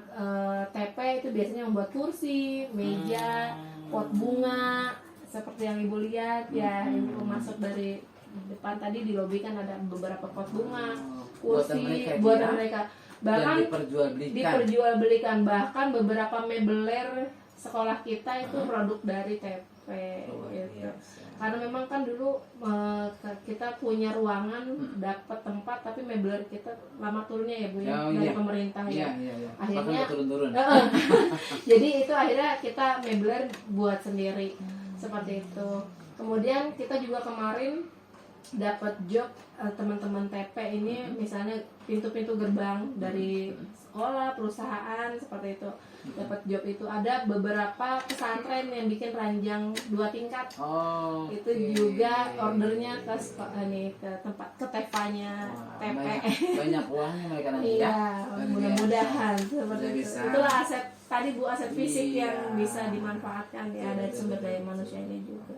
TP itu biasanya membuat kursi, meja, pot bunga seperti yang Ibu lihat ya. Ibu masuk dari depan tadi di lobi kan ada beberapa pot bunga, kursi buatan mereka. Bahkan diperjualbelikan, bahkan beberapa mebeler sekolah kita itu produk dari TP gitu. Karena memang kan dulu kita punya ruangan, dapat tempat, tapi mebeler kita lama turunnya ya Bu ya, dari pemerintah ya. Akhirnya turun-turun. Jadi itu akhirnya kita mebeler buat sendiri seperti itu. Kemudian kita juga kemarin dapat job teman-teman TP ini, misalnya pintu-pintu gerbang dari sekolah, perusahaan seperti itu. Dapat job itu ada beberapa pesantren yang bikin ranjang 2 tingkat. Itu juga ordernya ke tempat ke TP-nya TP. Banyak uangnya mereka nanti iya, ya. mudah-mudahan seperti itu. Bisa. Itulah aset tadi Bu, aset fisik yang bisa dimanfaatkan ya dari sumber daya manusia ini juga.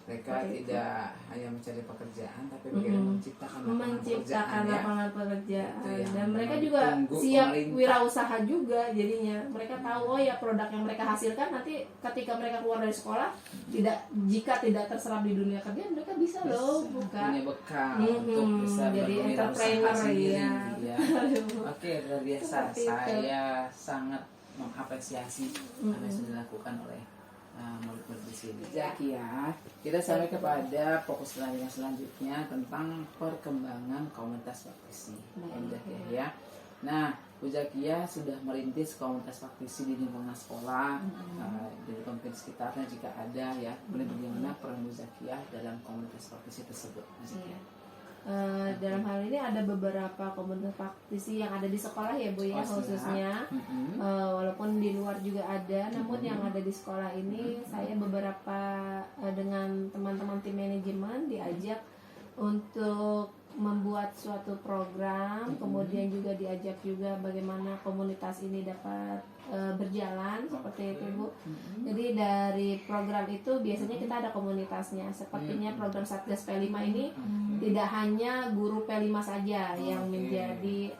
Mereka tidak hanya mencari pekerjaan, tapi bagaimana menciptakan lapangan pekerjaan. Dan mereka memang juga tunggu siap pemerintah. wirausaha juga jadinya. Mereka tahu oh ya produk yang mereka hasilkan nanti ketika mereka keluar dari sekolah jika tidak terserap di dunia kerja, mereka bisa loh buka punya bekal untuk bisa jadi entrepreneur ya. Oke, luar biasa. Saya sangat mengapresiasi apa yang sudah dilakukan oleh murid-murid di sini. Zaki ya, kita sampai kepada fokus pelajaran selanjutnya tentang perkembangan komunitas praktisi. Ya. Nah, Bu Zakia sudah merintis komunitas praktisi di lingkungan sekolah, di lingkungan sekitarnya jika ada ya. Kemudian bagaimana peran Bu Zakia dalam komunitas praktisi tersebut? Dalam hal ini ada beberapa komunitas praktisi yang ada di sekolah ya Bu ya, khususnya walaupun di luar juga ada, namun yang ada di sekolah ini saya beberapa dengan teman-teman tim manajemen diajak untuk membuat suatu program, kemudian juga diajak juga bagaimana komunitas ini dapat berjalan seperti itu Bu. Jadi dari program itu biasanya kita ada komunitasnya. Sepertinya program Satgas P5 ini tidak hanya guru P5 saja yang menjadi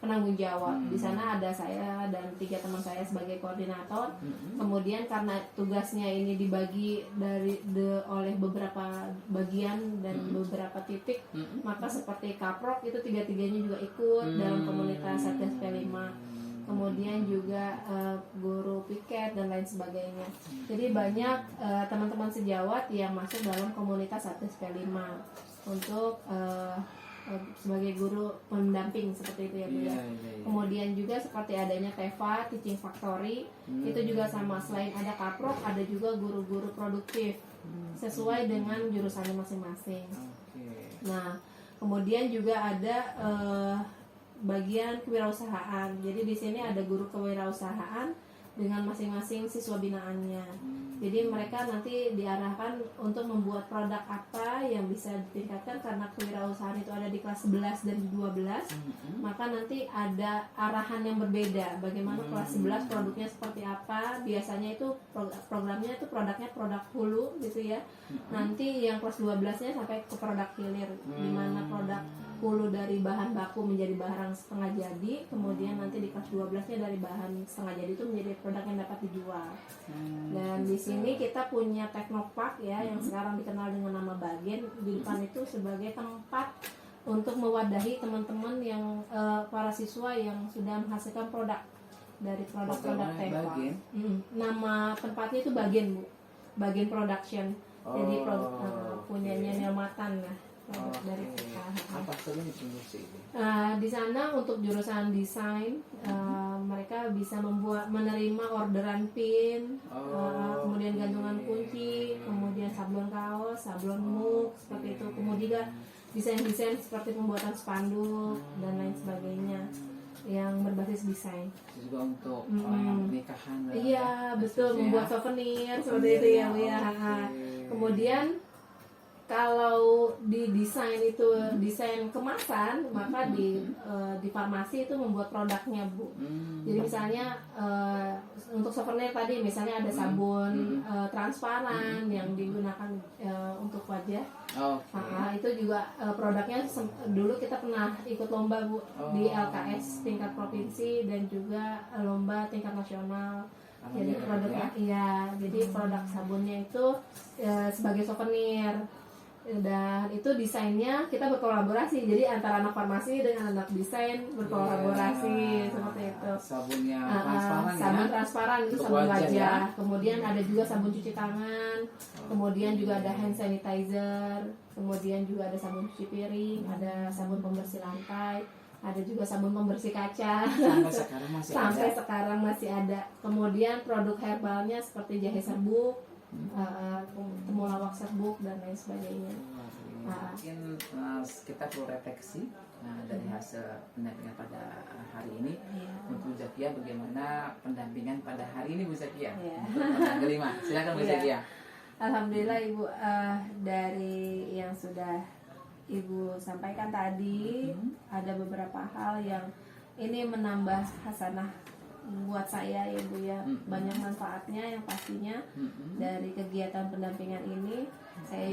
penanggung jawab. Di sana ada saya dan 3 teman saya sebagai koordinator. Kemudian karena tugasnya ini dibagi oleh beberapa bagian dan beberapa titik, maka seperti Kaprok itu 3-3-nya juga ikut dalam komunitas Satgas P5. Kemudian juga guru piket dan lain sebagainya. Jadi banyak teman-teman sejawat yang masuk dalam komunitas Satgas P5 untuk sebagai guru pendamping seperti itu ya Bu ya. Kemudian juga seperti adanya TEFA, Teaching Factory, itu juga sama. Selain ada Kaprok, ada juga guru-guru produktif sesuai dengan jurusannya masing-masing. Nah, kemudian juga ada bagian kewirausahaan. Jadi di sini ada guru kewirausahaan dengan masing-masing siswa binaannya. Jadi mereka nanti diarahkan untuk membuat produk apa yang bisa ditingkatkan karena kewirausahaan itu ada di kelas 11 dan 12. Maka nanti ada arahan yang berbeda. Bagaimana kelas 11 produknya seperti apa? Biasanya itu programnya itu produknya produk hulu gitu ya. Nanti yang kelas 12-nya sampai ke produk hilir, di mana produk hulu dari bahan baku menjadi barang setengah jadi, kemudian nanti di kelas 12-nya dari bahan setengah jadi itu menjadi produk yang dapat dijual. Dan di sini kita punya Teknopark ya, yang sekarang dikenal dengan nama Bagen. Di depan itu sebagai tempat untuk mewadahi teman-teman yang para siswa yang sudah menghasilkan produk dari produk-produk Teknopark. Nama tempatnya itu Bagen Bu, Bagen Production. Jadi punyanya Nelmatan lah. Dari apa saja promosi itu? Di sana untuk jurusan desain mereka bisa menerima orderan pin, kemudian gantungan kunci, kemudian sablon kaos, sablon muk seperti itu, kemudian desain-desain seperti pembuatan spanduk dan lain sebagainya yang berbasis desain. Juga untuk pernikahan. Iya betul, membuat souvenir seperti itu ya Bu ya. Kemudian kalau di desain itu desain kemasan, maka di farmasi itu membuat produknya, Bu. Jadi misalnya untuk souvenir tadi misalnya ada sabun transparan yang digunakan untuk wajah. Itu juga produknya dulu kita pernah ikut lomba, Bu, di LKS tingkat provinsi dan juga lomba tingkat nasional. Jadi produknya jadi produk sabunnya itu sebagai souvenir. Dan itu desainnya kita berkolaborasi, jadi antara anak farmasi dengan anak desain berkolaborasi seperti itu. Sabunnya transparan, sabun transparan itu untuk sabun wajah, wajah. ya. Kemudian ada juga sabun cuci tangan, kemudian juga ada hand sanitizer, kemudian juga ada sabun cuci piring, ada sabun pembersih lantai, ada juga sabun pembersih kaca. Sampai sekarang masih ada. Kemudian produk herbalnya seperti jahe serbuk, temulawak serbuk dan lain sebagainya. Mungkin kita perlu refleksi dari hasil pendampingan pada hari ini untuk Bu Zakia, bagaimana pendampingan pada hari ini Bu Zakia untuk pekan kelima. Silakan Bu Zakia. Alhamdulillah Ibu, dari yang sudah Ibu sampaikan tadi ada beberapa hal yang ini menambah hasanah buat saya ya Bu ya. Banyak manfaatnya yang pastinya dari kegiatan pendampingan ini. Saya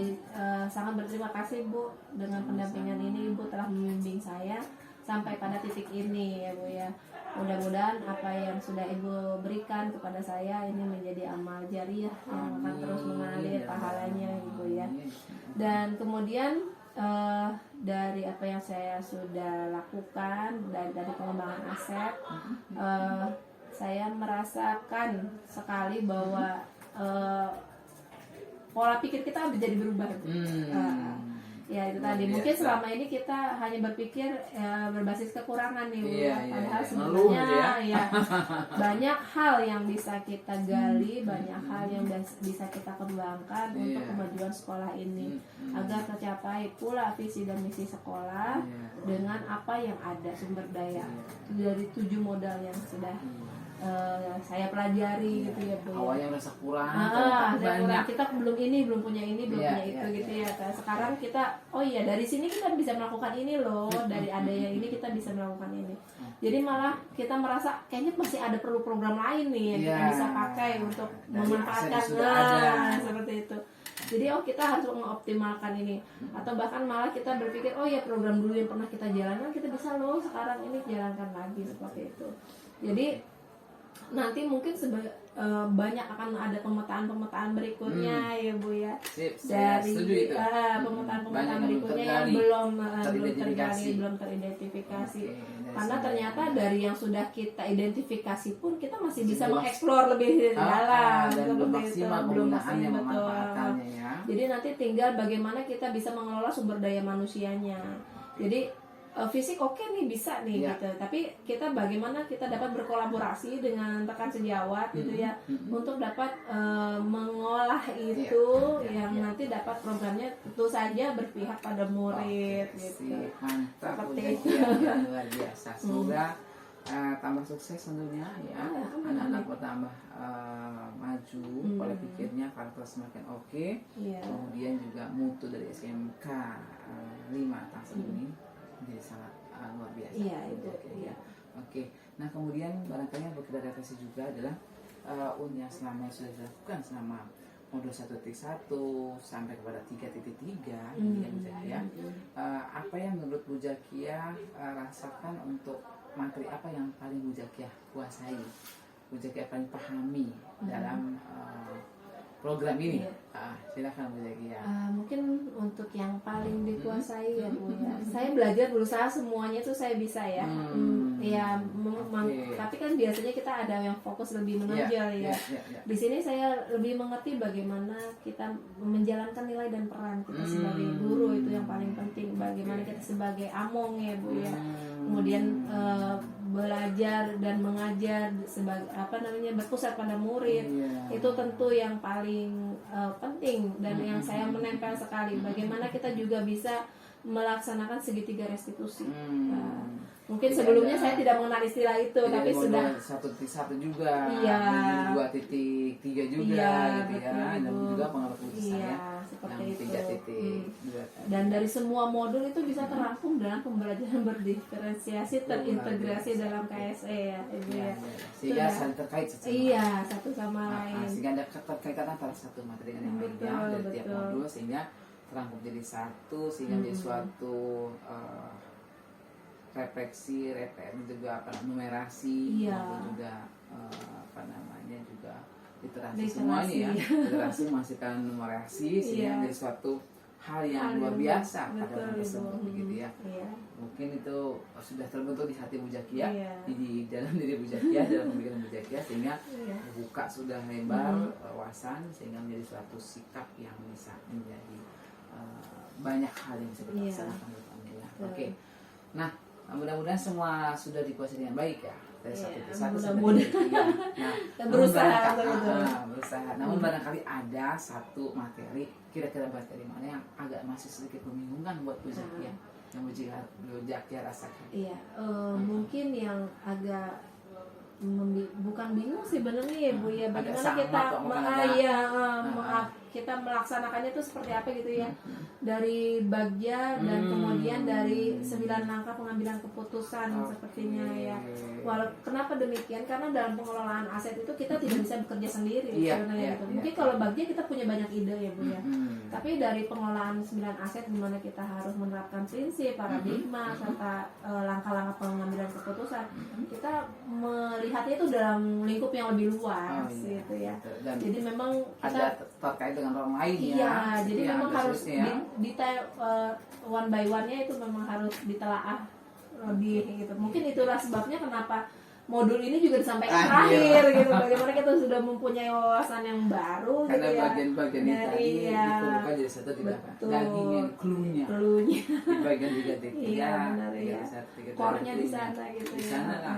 sangat berterima kasih Bu dengan pendampingan ini. Ibu telah membimbing saya sampai pada titik ini ya Bu ya. Mudah-mudahan apa yang sudah Ibu berikan kepada saya ini menjadi amal jariah yang akan terus mengalir pahalanya Ibu ya. Dan kemudian dari apa yang saya sudah lakukan dari pengembangan aset, saya merasakan sekali bahwa pola pikir kita menjadi berubah. Ya itu tadi, mungkin selama ini kita hanya berpikir berbasis kekurangan nih, padahal sebenarnya banyak hal yang bisa kita gali, banyak hal yang bisa kita kembangkan untuk kemajuan sekolah ini agar tercapai pula visi dan misi sekolah dengan apa yang ada sumber daya dari 7 modal yang sudah saya pelajari gitu ya Bu. Awalnya merasa kurang, kita belum punya ini, belum punya itu gitu ya. Sekarang kita, dari sini kita bisa melakukan ini loh, dari adanya ini kita bisa melakukan ini. Jadi malah kita merasa kayaknya masih ada perlu program lain nih yang kita bisa pakai untuk memanfaatkan seperti itu. Jadi kita harus mengoptimalkan ini, atau bahkan malah kita berpikir program dulu yang pernah kita jalankan kita bisa loh sekarang ini jalankan lagi seperti itu. Jadi nanti mungkin banyak akan ada pemetaan berikutnya ya Bu ya. Dari pemetaan berikutnya yang belum teridentifikasi. Karena ternyata dari yang sudah kita identifikasi pun kita masih bisa mengeksplor lebih dalam, belum maksimal betul. Jadi nanti tinggal bagaimana kita bisa mengelola sumber daya manusianya. Jadi fisik nih bisa nih gitu, tapi kita bagaimana kita dapat berkolaborasi dengan rekan sejawat gitu ya untuk dapat mengolah itu yang nanti dapat programnya tentu saja berpihak pada murid gitu. Mantap, seperti itu. Luar biasa. Semoga tambah sukses tentunya ya. Anak-anak bertambah maju, pola pikirnya, karakter semakin oke. Kemudian juga mutu dari SMK 5 Tangsel ini jadi sangat luar biasa. Oke. Nah kemudian barangkali yang kita refleksi juga adalah yang selama sudah dilakukan selama modul 1.1 sampai kepada 3.3 apa yang menurut Bu Zakia rasakan untuk materi apa yang paling Bu Zakia kuasai, Bu Zakia paling pahami dalam program ini? Silakan Bu Zakia. Mungkin untuk yang paling dikuasai ya Bu ya. Saya belajar berusaha semuanya itu saya bisa ya. Tapi kan biasanya kita ada yang fokus lebih menonjol ya. Di sini saya lebih mengerti bagaimana kita menjalankan nilai dan peran kita sebagai guru, itu yang paling penting. Bagaimana kita sebagai among ya Bu ya. Kemudian belajar dan mengajar sebagai berpusat pada murid itu tentu yang paling penting dan yang saya menempel sekali. Bagaimana kita juga bisa melaksanakan segitiga restitusi. Nah, mungkin Jadi sebelumnya ada- saya tidak mengenal istilah itu, Jadi tapi ada sudah 1.1 juga, Iya. 2.3 juga Iya, gitu ya, betul, dan Ibu. juga pengaruh putusan Iya, ya, seperti yang itu. 3.2 tadi. Dan dari semua modul itu bisa terangkum dalam pembelajaran berdiferensiasi terintegrasi dalam KSE ya, Ibu Ya, ya. ya. Sehingga Sudah. saling terkait secara Iya, satu sama lain. sehingga ada keterkaitan antara satu materi dengan yang Betul, lainnya dari tiap betul. modul, sehingga terangkum jadi satu, sehingga menjadi suatu refleksi, juga apa numerasi, Iya. maupun juga apa namanya juga literasi Literasi. semuanya ya. Literasi menghasilkan numerasi, sehingga Iya. menjadi suatu hal yang Hal luar yang- biasa pada betul, orang Ibu. tersebut begitu ya. Iya. Mungkin itu sudah terbentuk di hati Bu Zakia, Iya. di dalam diri Bu Zakia, dalam pemikiran Bu Zakia, sehingga Iya. buka sudah lebar wawasan, sehingga menjadi suatu sikap yang bisa menjadi banyak hal yang bisa kita Iya. laksanakan ke depannya ya. Betul. Oke. Nah, mudah-mudahan semua sudah dikuasai dengan baik ya. Dari Iya, satu ke satu sampai mudah-mudahan. ke tiga. Nah, Kita namun berusaha barangkali- untuk itu. berusaha. Namun barangkali ada satu materi, kira-kira materi mana yang agak masih sedikit membingungkan buat Bu Zakia, yang Bu Zakia rasakan. Iya, mungkin yang agak bukan bingung sih benernya ya Bu ya, Agak bagaimana sama kita kok, bukan agak- kita melaksanakannya itu seperti apa gitu ya, dari bagja dan kemudian dari 9 langkah pengambilan keputusan Oke. sepertinya ya. Kenapa demikian? Karena dalam pengelolaan aset itu kita tidak bisa bekerja sendiri Iya, sebenarnya iya, gitu. iya. Mungkin kalau bagja kita punya banyak ide ya Bu ya. Hmm. Tapi dari pengelolaan 9 aset di mana kita harus menerapkan prinsip, paradigma, serta langkah-langkah pengambilan keputusan, kita melihatnya itu dalam lingkup yang lebih luas Oh, iya. gitu ya. Dan Jadi memang ada kita terkait dengan orang lain ya. iya, jadi Iya, memang ada harus solusinya ya. detail one by one-nya itu memang harus ditelaah lebih gitu. Mungkin itulah sebabnya kenapa modul ini juga disampaikan terakhir gitu. Bagaimana kita sudah mempunyai wawasan yang baru Karena gitu ya. bagian-bagian ini tadi ya, dikumpulkan jadi satu di belakang. betul. Dagingnya, clue-nya Cluenya. di bagian 3.3. Iya, benar, iya. Core-nya di sana gitu Di ya. sana lah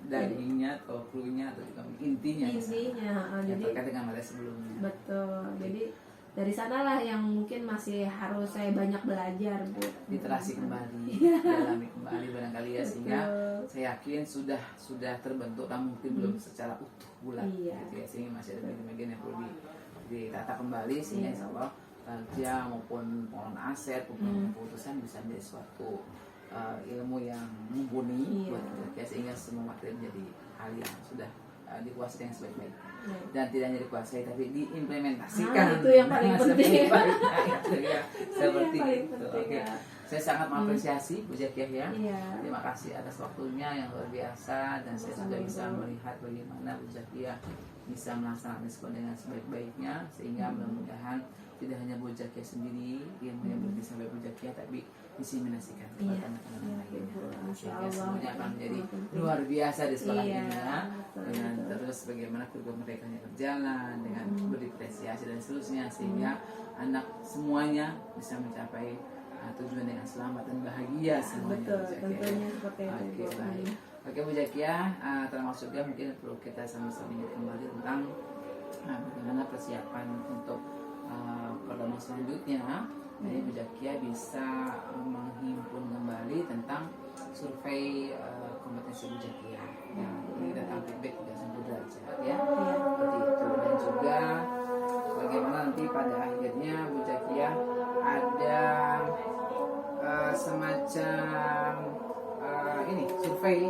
dagingnya atau clue-nya atau juga intinya di sana. Intinya, Yang jadi terkait dengan materi sebelumnya. betul. Jadi dari sanalah yang mungkin masih harus saya banyak belajar Bu. Literasi kembali, Iya. dalami kembali barangkali ya, sehingga Betul. saya yakin sudah terbentuk, namun mungkin belum secara utuh bulat Iya. gitu ya, sehingga masih ada bagian-bagian yang perlu ditata kembali, sehingga Iya. insya Allah kerja maupun pengelolaan aset maupun keputusan bisa menjadi suatu ilmu yang mumpuni Iya. buat kita, sehingga semua materi menjadi hal yang sudah dikuasai dengan sebaik-baik, Iya. dan tidak hanya dikuasai tapi diimplementasikan. Itu yang paling dengan penting. sebaik-baiknya, itu ya, seperti Yang paling itu. penting, Oke. ya. Saya sangat mengapresiasi Bu Zakia ya. Iya. Terima kasih atas waktunya yang luar biasa, dan saya sudah bisa Sama-sama. melihat bagaimana Bu Zakia bisa melaksanakan sekolah dengan sebaik-baiknya, sehingga mudah-mudahan tidak hanya Bu Zakia sendiri yang berarti sampai Bu Zakia, tapi diseminasikan kepada Iya. anak-anak Iya, lainnya, Ibu. Insya sehingga Allah. semuanya akan menjadi Penting. luar biasa di sekolah Iya, ini ya, betul, dengan betul. terus bagaimana kurikulum mereka berjalan dengan berdiferensiasi dan seterusnya, sehingga anak semuanya bisa mencapai tujuan dengan selamat dan bahagia semuanya. Betul, Bu Zakia. tentunya seperti itu. Oke, Bu. baik. Oke Bu Zakia, termasuk juga mungkin perlu kita sama-sama ingat kembali tentang bagaimana persiapan untuk pertemuan selanjutnya. Jadi Bu Zakia bisa menghimpun kembali tentang survei kompetensi Bu Zakia. Ya, ini datang feedback 3 derajat ya. Seperti itu, dan juga bagaimana nanti pada akhirnya Bu Zakia ada semacam ini survei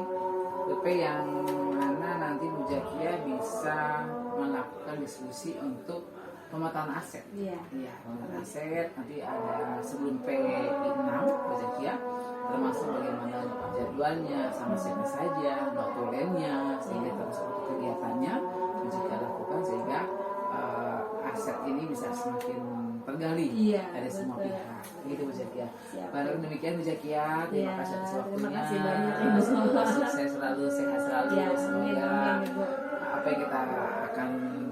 yang mana nanti Bu Zakia bisa melakukan diskusi untuk pemetaan aset. Iya. Iya, pemetaan aset nanti ada sebelum P6 Bu Zakia, termasuk bagaimana jadwalnya, sama siapa saja, notulennya, sehingga termasuk kegiatannya Bu Zakia lakukan, sehingga aset ini bisa semakin tergali Iya, dari semua betul. pihak. Gitu Bu Zakia. Siap. Baru demikian Bu Zakia, terima Iya, kasih atas waktunya. terima kasih banyak, Ibu. Semoga sukses selalu, sehat selalu. Ya, amin, Semoga amin, Ibu. apa yang kita akan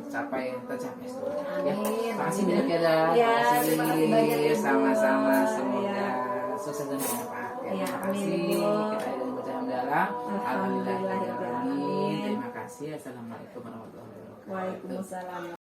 capai tercapai semuanya. Ya, Amin. terima kasih banyak ya. Ya, terima kasih banyak, Ibu. Sama-sama, semoga Ya. sukses dan bermanfaat. Ya, Ya, terima amin, kasih. Ibu. Kita dari baca hamdalah. Alhamdulillah, Alhamdulillah. Amin. Terima kasih. Assalamualaikum warahmatullahi wabarakatuh. Waalaikumsalam.